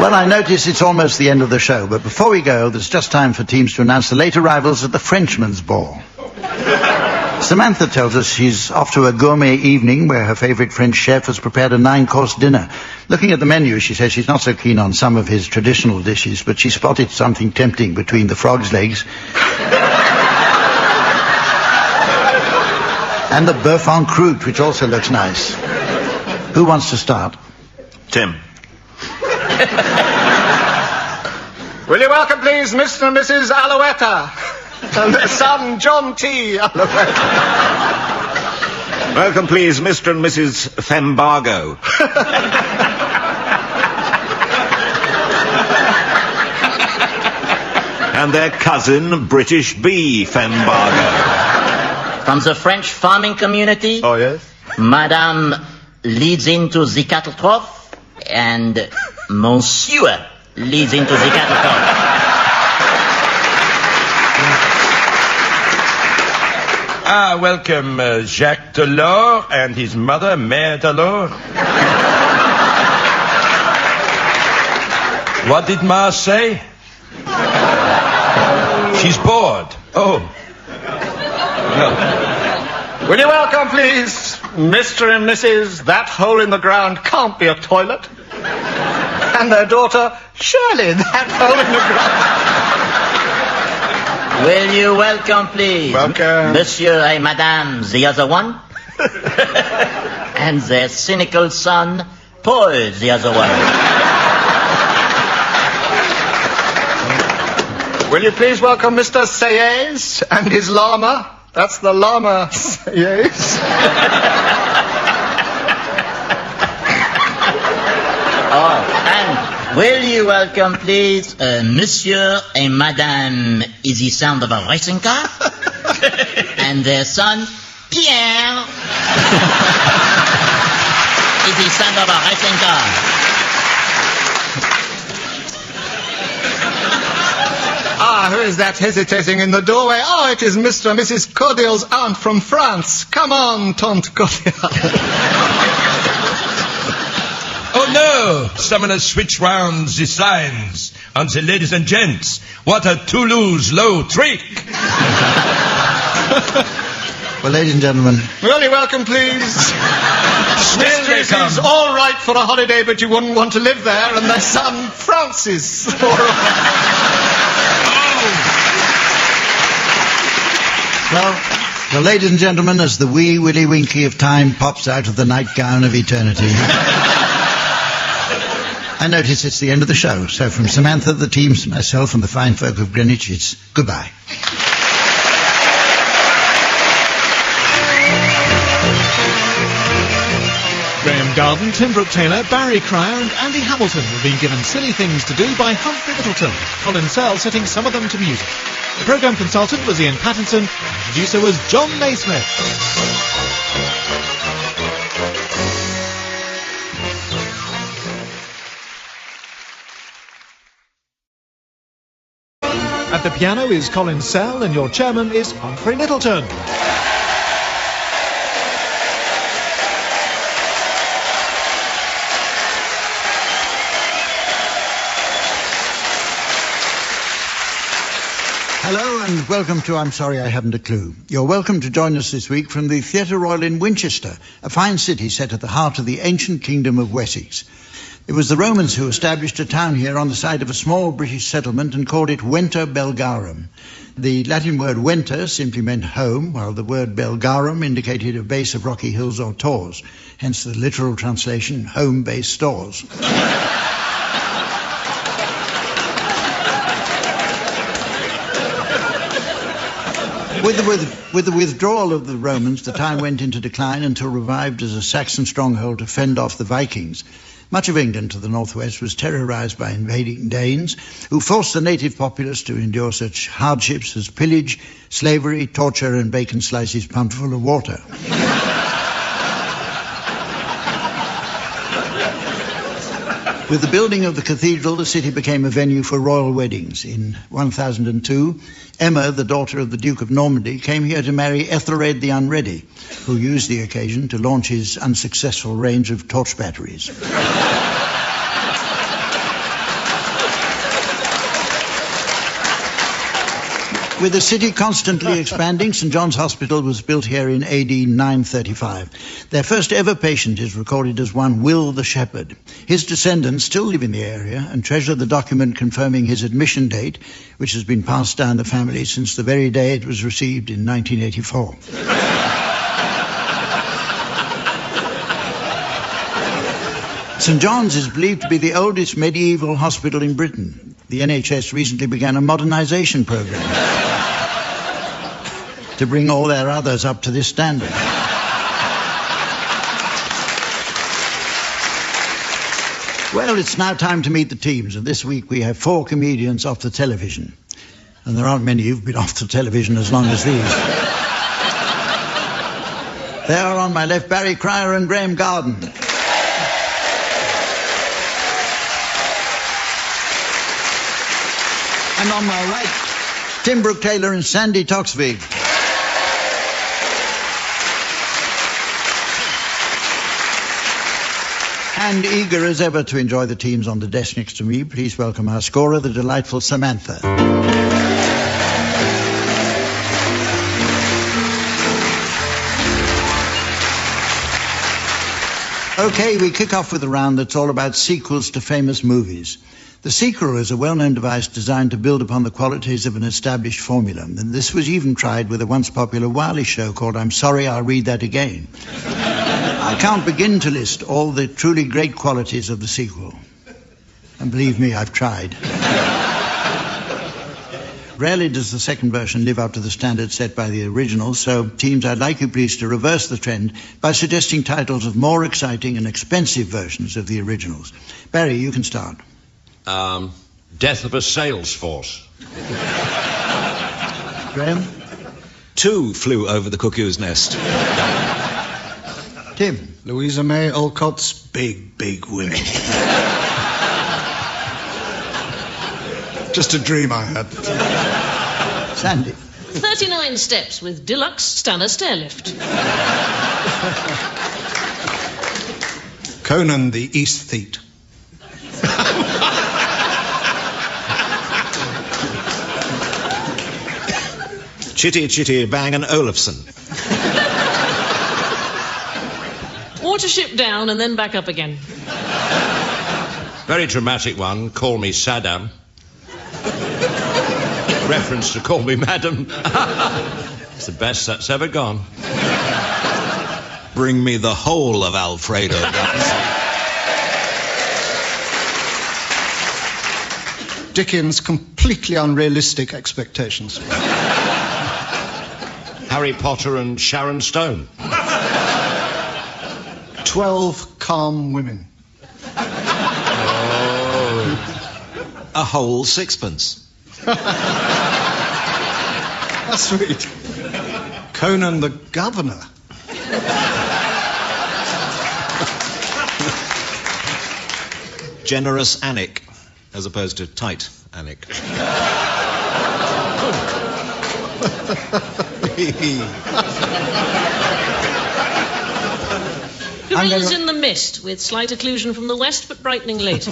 Well, I notice it's almost the end of the show, but before we go, there's just time for teams to announce the late arrivals at the Frenchmens Ball. Samantha tells us she's off to a gourmet evening where her favourite French chef has prepared a 9-course dinner. Looking at the menu, she says she's not so keen on some of his traditional dishes, but she spotted something tempting between the frog's legs and the bœuf en croûte, which also looks nice. Who wants to start? Tim. Will you welcome, please, Mr. and Mrs. Alouetta and their son, John T. Alouetta. Welcome, please, Mr. and Mrs. Fembargo. And their cousin, British Bee Fembargo. From the French farming community. Oh, yes? Madame leads into the cattle trough, and Monsieur leads into the cattle trough. Welcome, Jacques Delors and his mother, Mère Delors. What did Ma say? She's bored. Oh. No. Will you welcome, please, Mr. and Mrs. That Hole in the Ground Can't Be a Toilet, and their daughter, Shirley, That Hole in the Ground. Will you welcome, please, Monsieur and Madame, the other one, and their cynical son, Paul, the other one. Will you please welcome Mr. Sayes and his llama? That's the llama, yes. And will you welcome, please, Monsieur and Madame is the sound of a racing car, and their son, Pierre, is the sound of a racing car. Who is that hesitating in the doorway? Oh, it is Mr. and Mrs. Cordial's aunt from France. Come on, Tante Cordial. Oh, no! Someone has switched round the signs on the ladies and gents. What a Toulouse low trick! Well, ladies and gentlemen. Will you welcome, please? Mistress is all right for a holiday, but you wouldn't want to live there, and their son, Francis. All right. Well, ladies and gentlemen, as the wee willy winky of time pops out of the nightgown of eternity, I notice it's the end of the show. So from Samantha, the teams, myself and the fine folk of Greenwich, it's goodbye. Graham Garden, Tim Brooke-Taylor, Barry Cryer and Andy Hamilton have been given silly things to do by Humphrey Littleton, Colin Sell setting some of them to music. The programme consultant was Ian Pattinson, and the producer was John Naismith. At the piano is Colin Sell and your chairman is Humphrey Littleton. Hello and welcome to I'm Sorry I Haven't a Clue. You're welcome to join us this week from the Theatre Royal in Winchester, a fine city set at the heart of the ancient kingdom of Wessex. It was the Romans who established a town here on the site of a small British settlement and called it Venter Belgarum. The Latin word venter simply meant home, while the word Belgarum indicated a base of rocky hills or tors, hence the literal translation, home-based stores. With the withdrawal of the Romans, the town went into decline until revived as a Saxon stronghold to fend off the Vikings. Much of England to the northwest was terrorised by invading Danes, who forced the native populace to endure such hardships as pillage, slavery, torture and bacon slices pumped full of water. With the building of the cathedral, the city became a venue for royal weddings. In 1002, Emma, the daughter of the Duke of Normandy, came here to marry Ethelred the Unready, who used the occasion to launch his unsuccessful range of torch batteries. With the city constantly expanding, St John's Hospital was built here in AD 935. Their first ever patient is recorded as one Will the Shepherd. His descendants still live in the area and treasure the document confirming his admission date, which has been passed down the family since the very day it was received in 1984. St John's is believed to be the oldest medieval hospital in Britain. The NHS recently began a modernisation programme to bring all their others up to this standard. Well, it's now time to meet the teams, and this week we have 4 comedians off the television. And there aren't many who've been off the television as long as these. They are on my left, Barry Cryer and Graham Garden. And on my right, Tim Brooke-Taylor and Sandy Toxvig. And eager as ever to enjoy the teams on the desk next to me, please welcome our scorer, the delightful Samantha. Okay, we kick off with a round that's all about sequels to famous movies. The sequel is a well-known device designed to build upon the qualities of an established formula, and this was even tried with a once popular Wiley show called I'm Sorry, I'll Read That Again. I can't begin to list all the truly great qualities of the sequel. And believe me, I've tried. Rarely does the second version live up to the standard set by the original, so teams, I'd like you please to reverse the trend by suggesting titles of more exciting and expensive versions of the originals. Barry, you can start. Death of a Sales Force. Graham? 2 Flew Over the Cuckoo's Nest. Tim? Louisa May Alcott's Big, Big Women. Just a dream I had. Sandy? 39 Steps with Deluxe Stanner Stairlift. Conan the Aesthete. Chitty Chitty Bang and Olufsen. Watership down and then back up again. Very dramatic one, Call Me Saddam. Reference to Call Me Madam. It's the best that's ever gone. Bring me the whole of Alfredo. Dickens' completely unrealistic expectations. Harry Potter and Sharon Stone. 12 Calm Women. A whole sixpence. That's sweet. Conan the Governor. Generous Anik, as opposed to tight Anik. Gorillas in the Mist, with slight occlusion from the west, but brightening later.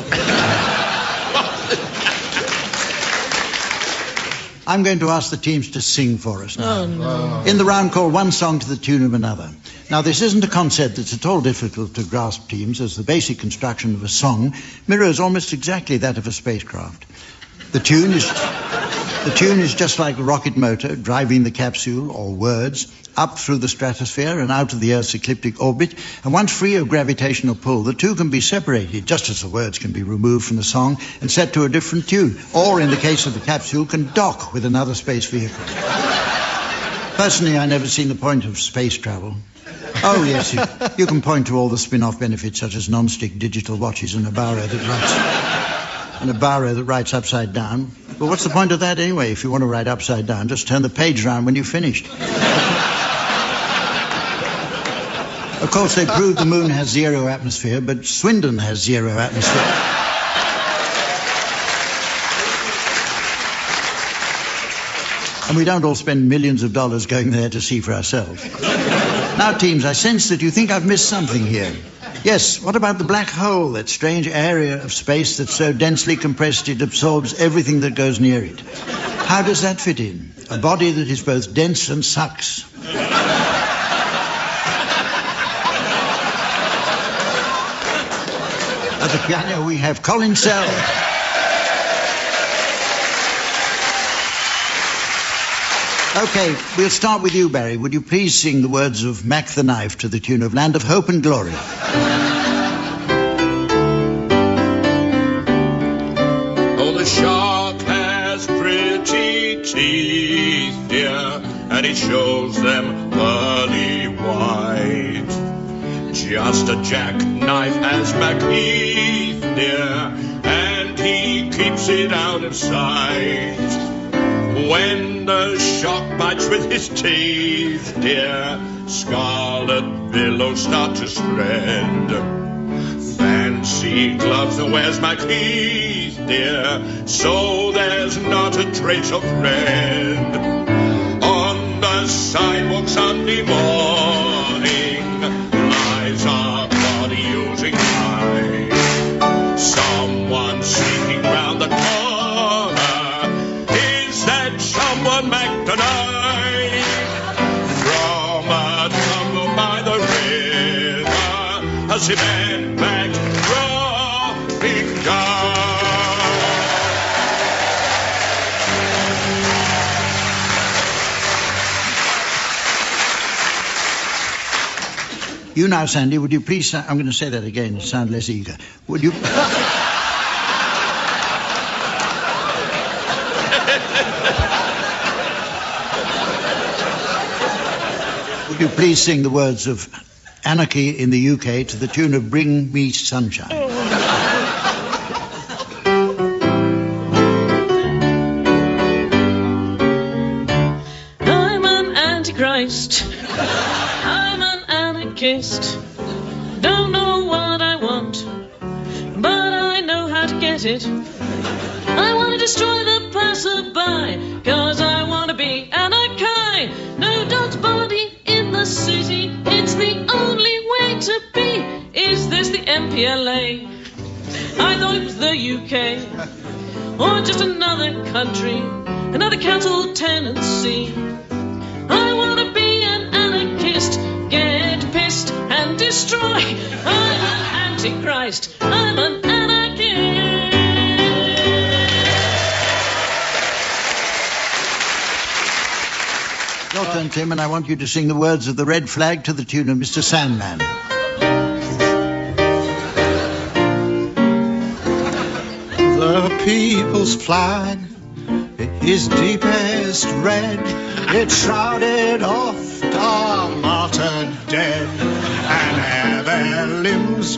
I'm going to ask the teams to sing for us now. Oh, no. In the round called One Song to the Tune of Another. Now, this isn't a concept that's at all difficult to grasp, teams, as the basic construction of a song mirrors almost exactly that of a spacecraft. The tune is just like a rocket motor driving the capsule, or words, up through the stratosphere and out of the Earth's ecliptic orbit, and once free of gravitational pull, the two can be separated, just as the words can be removed from the song and set to a different tune, or, in the case of the capsule, can dock with another space vehicle. Personally, I've never seen the point of space travel. Oh, yes, you can point to all the spin-off benefits, such as non-stick digital watches and a barrow that writes upside down. Well, what's the point of that anyway? If you want to write upside down, just turn the page round when you've finished. Of course, they proved the moon has 0 atmosphere, but Swindon has 0 atmosphere. And we don't all spend millions of dollars going there to see for ourselves. Now, teams, I sense that you think I've missed something here. Yes, what about the black hole, that strange area of space that's so densely compressed it absorbs everything that goes near it? How does that fit in? A body that is both dense and sucks. At the piano we have Colin Sell. OK, we'll start with you, Barry. Would you please sing the words of Mac the Knife to the tune of Land of Hope and Glory? Oh, the shark has pretty teeth, dear, and it shows them pearly white. Just a jackknife as Macheath, dear, and he keeps it out of sight. When the shark bites with his teeth, dear, scarlet billows start to spread. Fancy gloves that wears Macheath, dear, so there's not a trace of red. On the sidewalk Sunday morning lies our body oozing high. Someone sneaking round the corner. Someone Mac the Knife from a tumble by the river, a cement back dropping down. You now, Sandy, would you please... I'm going to say that again to sound less eager. Would you... Would you please sing the words of Anarchy in the UK to the tune of Bring Me Sunshine? I'm an antichrist. I'm an anarchist. Don't know what I want, but I know how to get it. I want to destroy the passerby, 'cause I want to be anarchy. No dog's body in the city, it's the only way to be. Is this the MPLA? I thought it was the UK, or just another country, another council tenancy. I want to be an anarchist, get pissed and destroy. I'm an antichrist, I'm an anarchist. Your turn, Tim, and I want you to sing the words of the Red Flag to the tune of Mr. Sandman. The people's flag is deepest red. It shrouded oft our martyred dead, and ere their limbs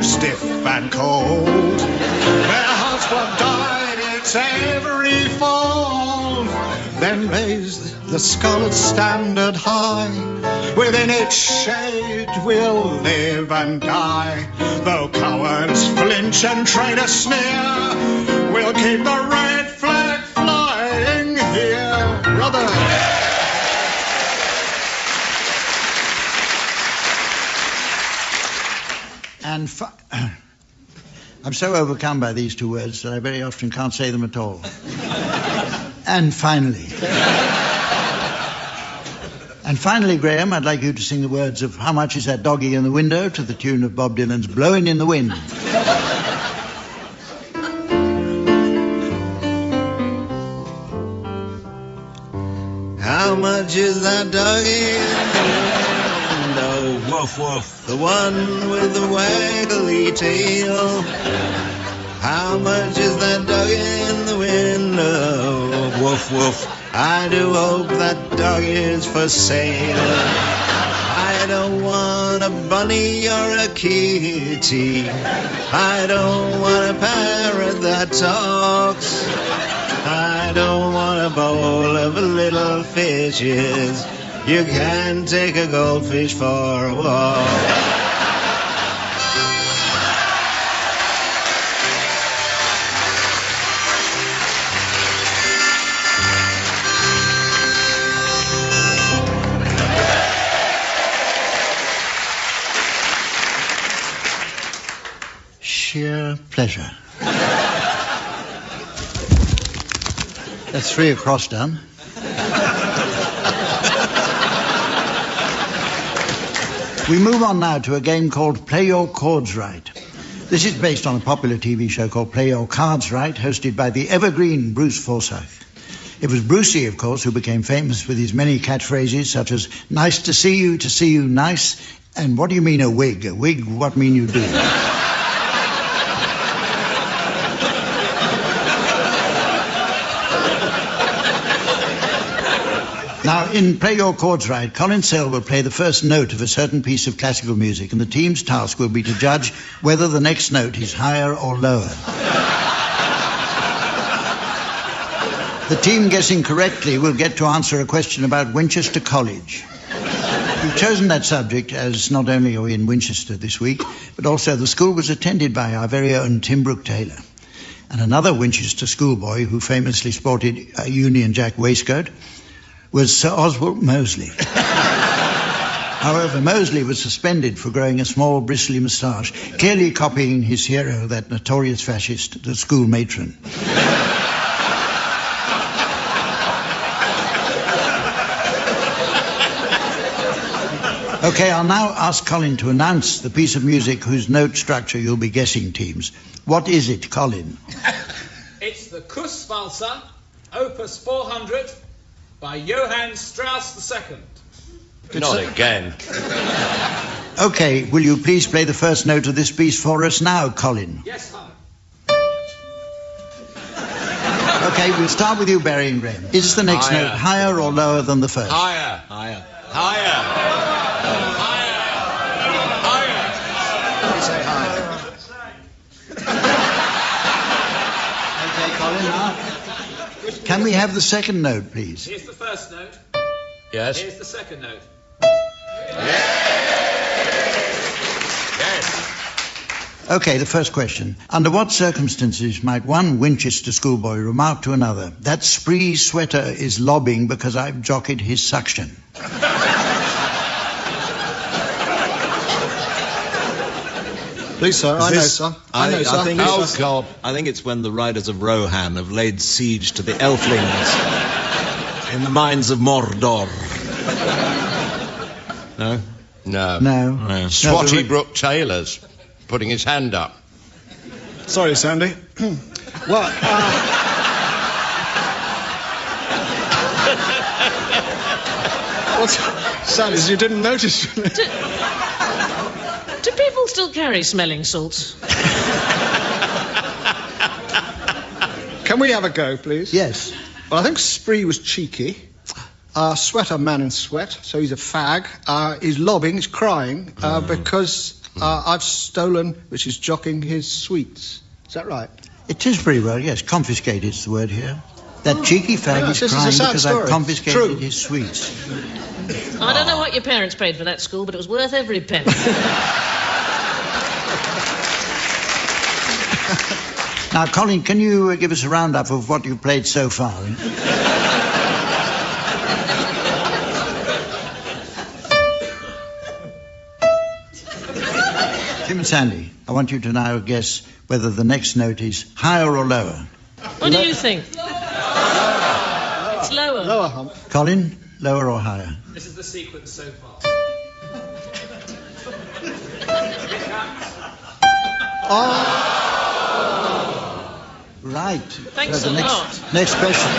stiff and cold, their hearts were dyed its every fold. Then raised the scarlet standard high, within its shade we'll live and die. Though cowards flinch and traitors sneer, we'll keep the red flag flying here, brother. And I'm so overcome by these two words that I very often can't say them at all. And finally. And finally, Graham, I'd like you to sing the words of How Much Is That Doggy in the Window to the tune of Bob Dylan's Blowin' in the Wind. How much is that doggy in the window? Woof, woof. The one with the waggly tail. How much is that doggy in the window? Woof, woof. I do hope that dog is for sale. I don't want a bunny or a kitty. I don't want a parrot that talks. I don't want a bowl of little fishes. You can take a goldfish for a walk. Sheer pleasure. That's 3 across done. We move on now to a game called Play Your Chords Right. This is based on a popular TV show called Play Your Cards Right, hosted by the evergreen Bruce Forsyth. It was Brucey, of course, who became famous with his many catchphrases such as, nice to see you, nice, and what do you mean a wig? A wig, what mean you do? Now, in Play Your Chords Right, Colin Sell will play the first note of a certain piece of classical music, and the team's task will be to judge whether the next note is higher or lower. The team guessing correctly will get to answer a question about Winchester College. We've chosen that subject as not only are we in Winchester this week, but also the school was attended by our very own Tim Brooke-Taylor. And another Winchester schoolboy who famously sported a Union Jack waistcoat was Sir Oswald Mosley. However, Mosley was suspended for growing a small bristly moustache, clearly copying his hero, that notorious fascist, the school matron. Okay, I'll now ask Colin to announce the piece of music whose note structure you'll be guessing, teams. What is it, Colin? It's the Kusswalzer, Opus 400, by Johann Strauss II. Not again. Okay, will you please play the first note of this piece for us now, Colin? Yes, sir. Okay, we'll start with you, Barry and Graham. Is the next note higher or lower than the first? Higher. Higher. Say higher. Okay, Colin, now. Can we have the second note, please? Here's the first note. Yes. Here's the second note. Yes. Okay, the first question. Under what circumstances might one Winchester schoolboy remark to another, that spree sweater is lobbing because I've jockeyed his suction? Please, sir. I know, sir. I know, sir. I think it's when the riders of Rohan have laid siege to the Elflings in the mines of Mordor. No? No. No. Swatty Brooke-Taylor's putting his hand up. Sorry, Sandy. What? What's... Sanders, you didn't notice. Do people still carry smelling salts? Can we have a go, please? Yes. Well, I think Spree was cheeky. Sweater, man in sweat, so he's a fag. He's lobbing, he's crying, because I've stolen, which is jockeying his sweets. Is that right? It is pretty well, yes. Confiscated is the word here. That cheeky fag is crying because I've confiscated his sweets. I don't know what your parents paid for that school, but it was worth every penny. Now, Colin, can you give us a roundup of what you've played so far? Tim and Sandy, I want you to now guess whether the next note is higher or lower. What do you think? It's lower. Lower, Hump. Colin, lower or higher? This is the sequence so far. Right. Thanks So a the lot. Next question.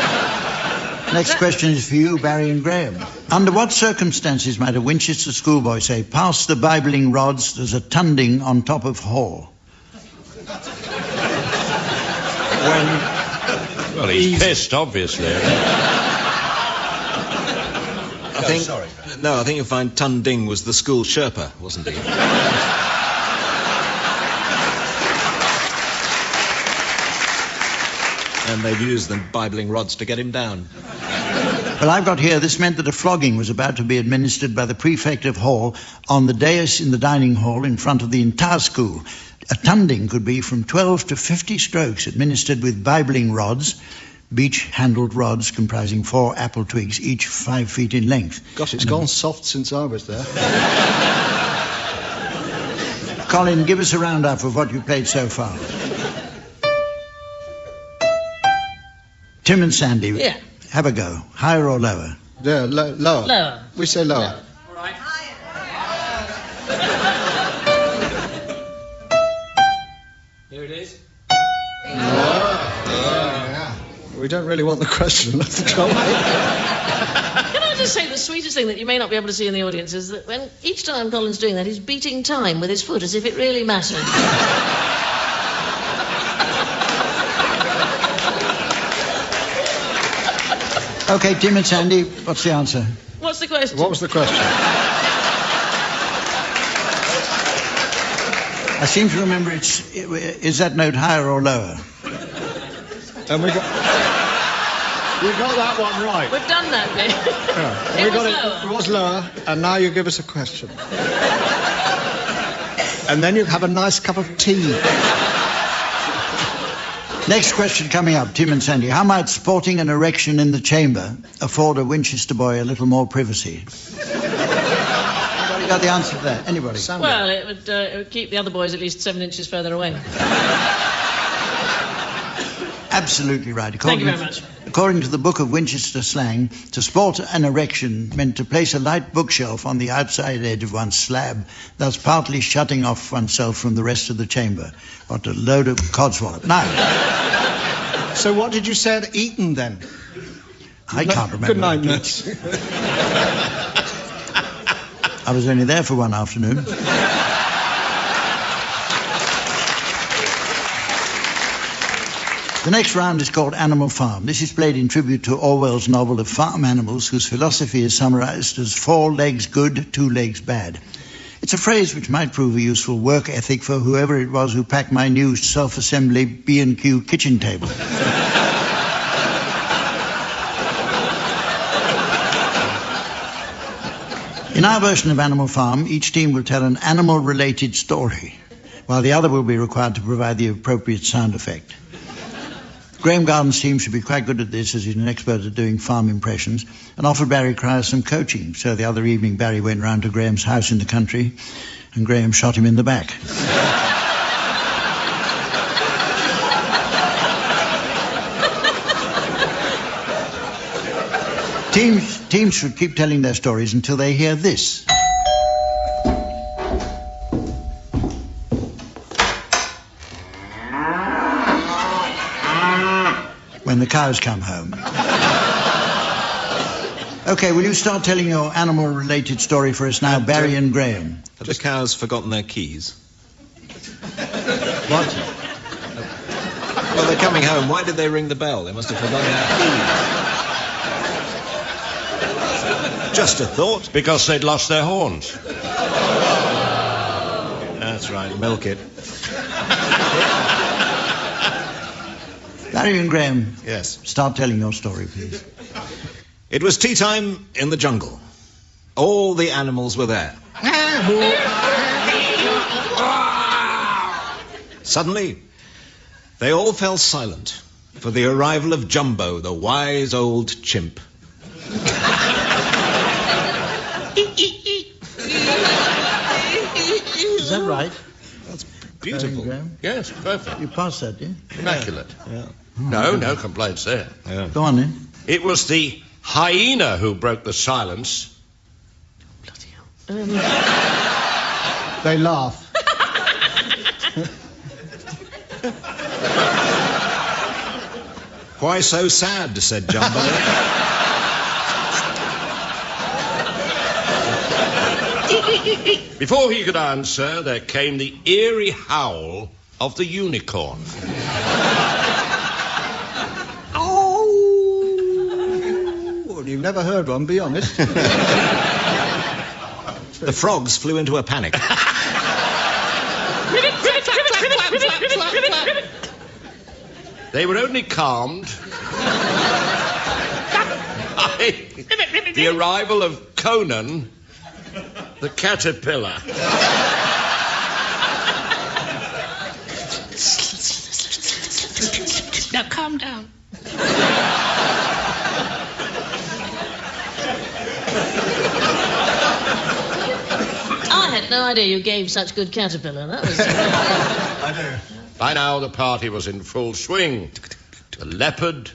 Next question is for you, Barry and Graham. Under what circumstances might a Winchester schoolboy say, "Pass the Bibling rods, there's a tunding on top of Hall"? Well, he's pissed, obviously. I think you'll find Tunding was the school Sherpa, wasn't he? And they've used the Bibling rods to get him down. Well, I've got here, this meant that a flogging was about to be administered by the prefect of Hall on the dais in the dining hall in front of the entire school. A tunding could be from 12 to 50 strokes administered with Bibling rods, beech-handled rods comprising 4 apple twigs, each 5 feet in length. Gosh, it's gone soft since I was there. Colin, give us a roundup of what you've played so far. Tim and Sandy, Yeah. have a go. Higher or lower? Yeah, lower. Lower. We say lower. All right. Here it is. We don't really want the question. That's the trouble. Can I just say the sweetest thing that you may not be able to see in the audience is that when each time Colin's doing that, he's beating time with his foot as if it really mattered. Okay, Tim and Sandy, what's the answer? What's the question? What was the question? I seem to remember is that note higher or lower? And we got that one right. We've done that bit. Yeah. It was lower. It was lower, and now you give us a question. And then you have a nice cup of tea. Next question coming up, Tim and Sandy. How might sporting an erection in the chamber afford a Winchester boy a little more privacy? Anybody got the answer to that? Anybody? Well, it would keep the other boys at least 7 inches further away. Absolutely right. Thank you very much. According to the Book of Winchester slang, to sport an erection meant to place a light bookshelf on the outside edge of one's slab, thus partly shutting off oneself from the rest of the chamber. What a load of codswallop. Now... So what did you say at Eton, then? I can't remember. Good night, nurse. I was only there for one afternoon. The next round is called Animal Farm. This is played in tribute to Orwell's novel of farm animals, whose philosophy is summarized as 4 legs good, 2 legs bad. It's a phrase which might prove a useful work ethic for whoever it was who packed my new self-assembly B&Q kitchen table. In our version of Animal Farm, each team will tell an animal-related story, while the other will be required to provide the appropriate sound effect. Graham Garden's team should be quite good at this, as he's an expert at doing farm impressions, and offered Barry Cryer some coaching. So the other evening, Barry went round to Graham's house in the country, and Graham shot him in the back. Teams should keep telling their stories until they hear this. When the cows come home. Okay, will you start telling your animal-related story for us now, Barry and Graham? Have the cows forgotten their keys? What? Well, they're coming home. Why did they ring the bell? They must have forgotten their keys. Just a thought. Because they'd lost their horns. That's right, milk it. Barry and Graham. Yes. Start telling your story, please. It was tea time in the jungle. All the animals were there. Suddenly, they all fell silent for the arrival of Jumbo, the wise old chimp. Is that right? That's beautiful. Graham? Yes, perfect. You passed that, did you? Immaculate. Yeah. No complaints there. Yeah. Go on, then. It was the hyena who broke the silence. They laugh. Why so sad, said Jumbo. Before he could answer, there came the eerie howl of the unicorn. Oh! You've never heard one, be honest. The frogs flew into a panic. They were only calmed by the arrival of Conan, the caterpillar. Now calm down. I had had no idea you gave such good caterpillar. That was... I know. By now, the party was in full swing. The leopard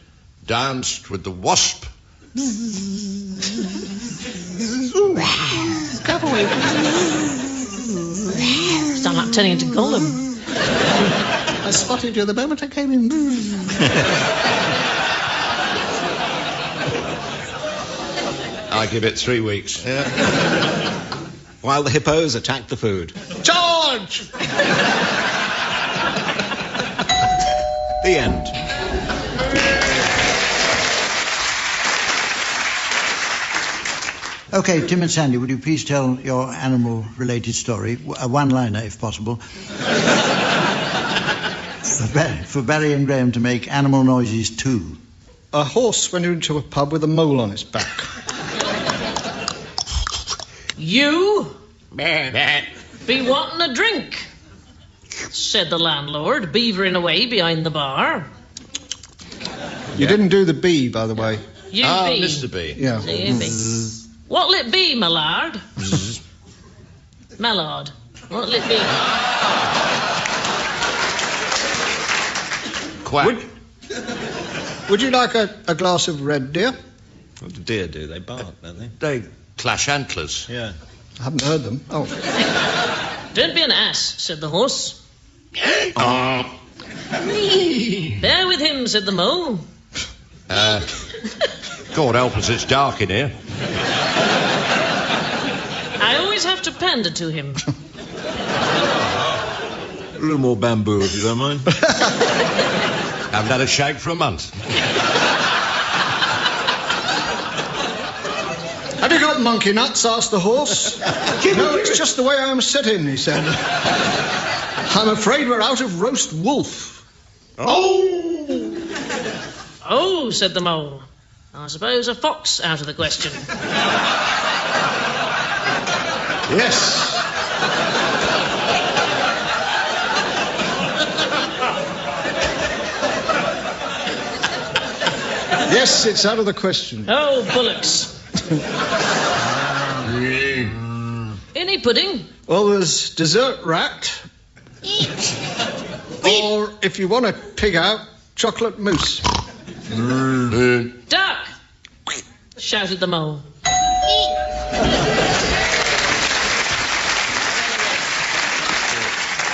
danced with the wasp. Stop away. Sound like turning into Gollum. I spotted you the moment I came in. I give it 3 weeks. Yeah. While the hippos attacked the food. Charge! The end. OK, Tim and Sandy, would you please tell your animal-related story, a one-liner if possible, for Barry and Graham to make animal noises too. A horse went into a pub with a mole on its back. You be wanting a drink, said the landlord, beavering away behind the bar. You didn't do the bee, by the way. You be. Mr. B. Yeah. So you be. What'll it be, my lord? Mallard. What'll it be? Quack. Would you like a glass of red, dear? What do deer do? They bark, don't they? They clash antlers. Yeah. I haven't heard them. Oh. Don't be an ass, said the horse. Bear with him, said the mole. God help us, it's dark in here. I always have to pander to him. A little more bamboo, if you don't mind. Haven't had a shake for a month. Have you got monkey nuts? Asked the horse. No, it's just the way I'm sitting, he said. I'm afraid we're out of roast wolf. Oh, said the mole. I suppose a fox out of the question. Yes. Yes, it's out of the question. Oh, bullocks. Any pudding? Well, there's dessert rat. Or, if you want a pig out, chocolate mousse. Duck! Shouted the mole.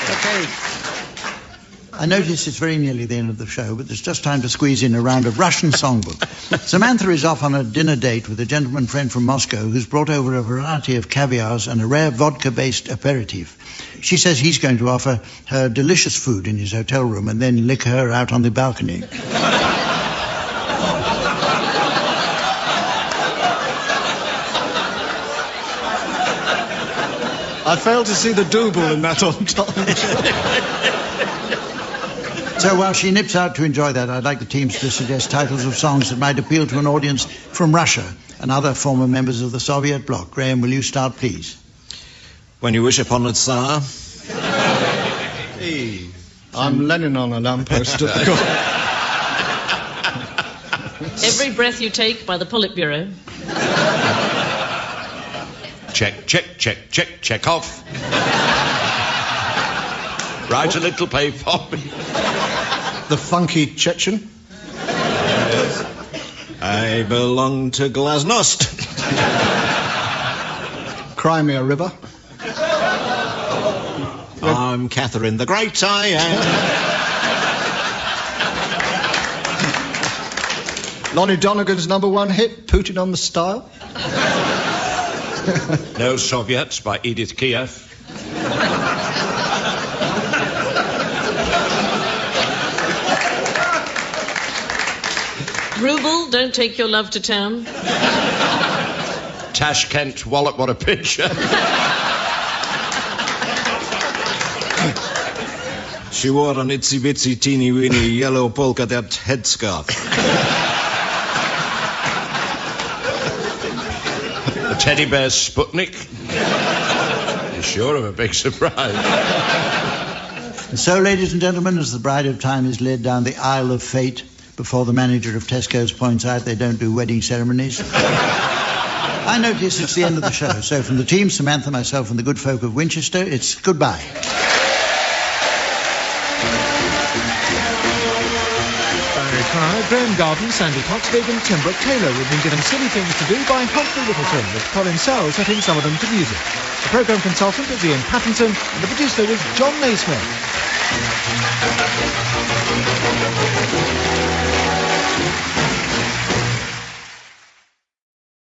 OK. I notice it's very nearly the end of the show, but there's just time to squeeze in a round of Russian songbook. Samantha is off on a dinner date with a gentleman friend from Moscow who's brought over a variety of caviars and a rare vodka-based aperitif. She says he's going to offer her delicious food in his hotel room and then lick her out on the balcony. I failed to see the double in that on time. So while she nips out to enjoy that, I'd like the teams to suggest titles of songs that might appeal to an audience from Russia and other former members of the Soviet bloc. Graham, will you start, please? When you wish upon a Tsar. Hey, I'm Lenin on a lamppost at the Every breath you take by the Politburo. Check, check, check, check, check off. Write a little pay for me. The funky Chechen. I belong to Glasnost. Cry me a river. I'm Catherine the Great, I am. Lonnie Donegan's #1 hit, Putin on the Style. No Soviets by Edith Kiev. Ruble, don't take your love to town. Tashkent, Wallop, what a picture. She wore an itsy-bitsy, teeny-weeny yellow polka-dot headscarf. The teddy bear Sputnik. You're sure of a big surprise. And so, ladies and gentlemen, as the bride of time is led down the aisle of fate before the manager of Tesco's points out they don't do wedding ceremonies, I notice it's the end of the show, so from the team, Samantha, myself and the good folk of Winchester, it's goodbye. Barry Cryer, Graham Garden, Sandy Toksvig and Tim Brooke-Taylor have been given silly things to do by Humphrey Littleton, with Colin Sell setting some of them to music. The programme consultant was Ian Pattinson and the producer was John Naismith.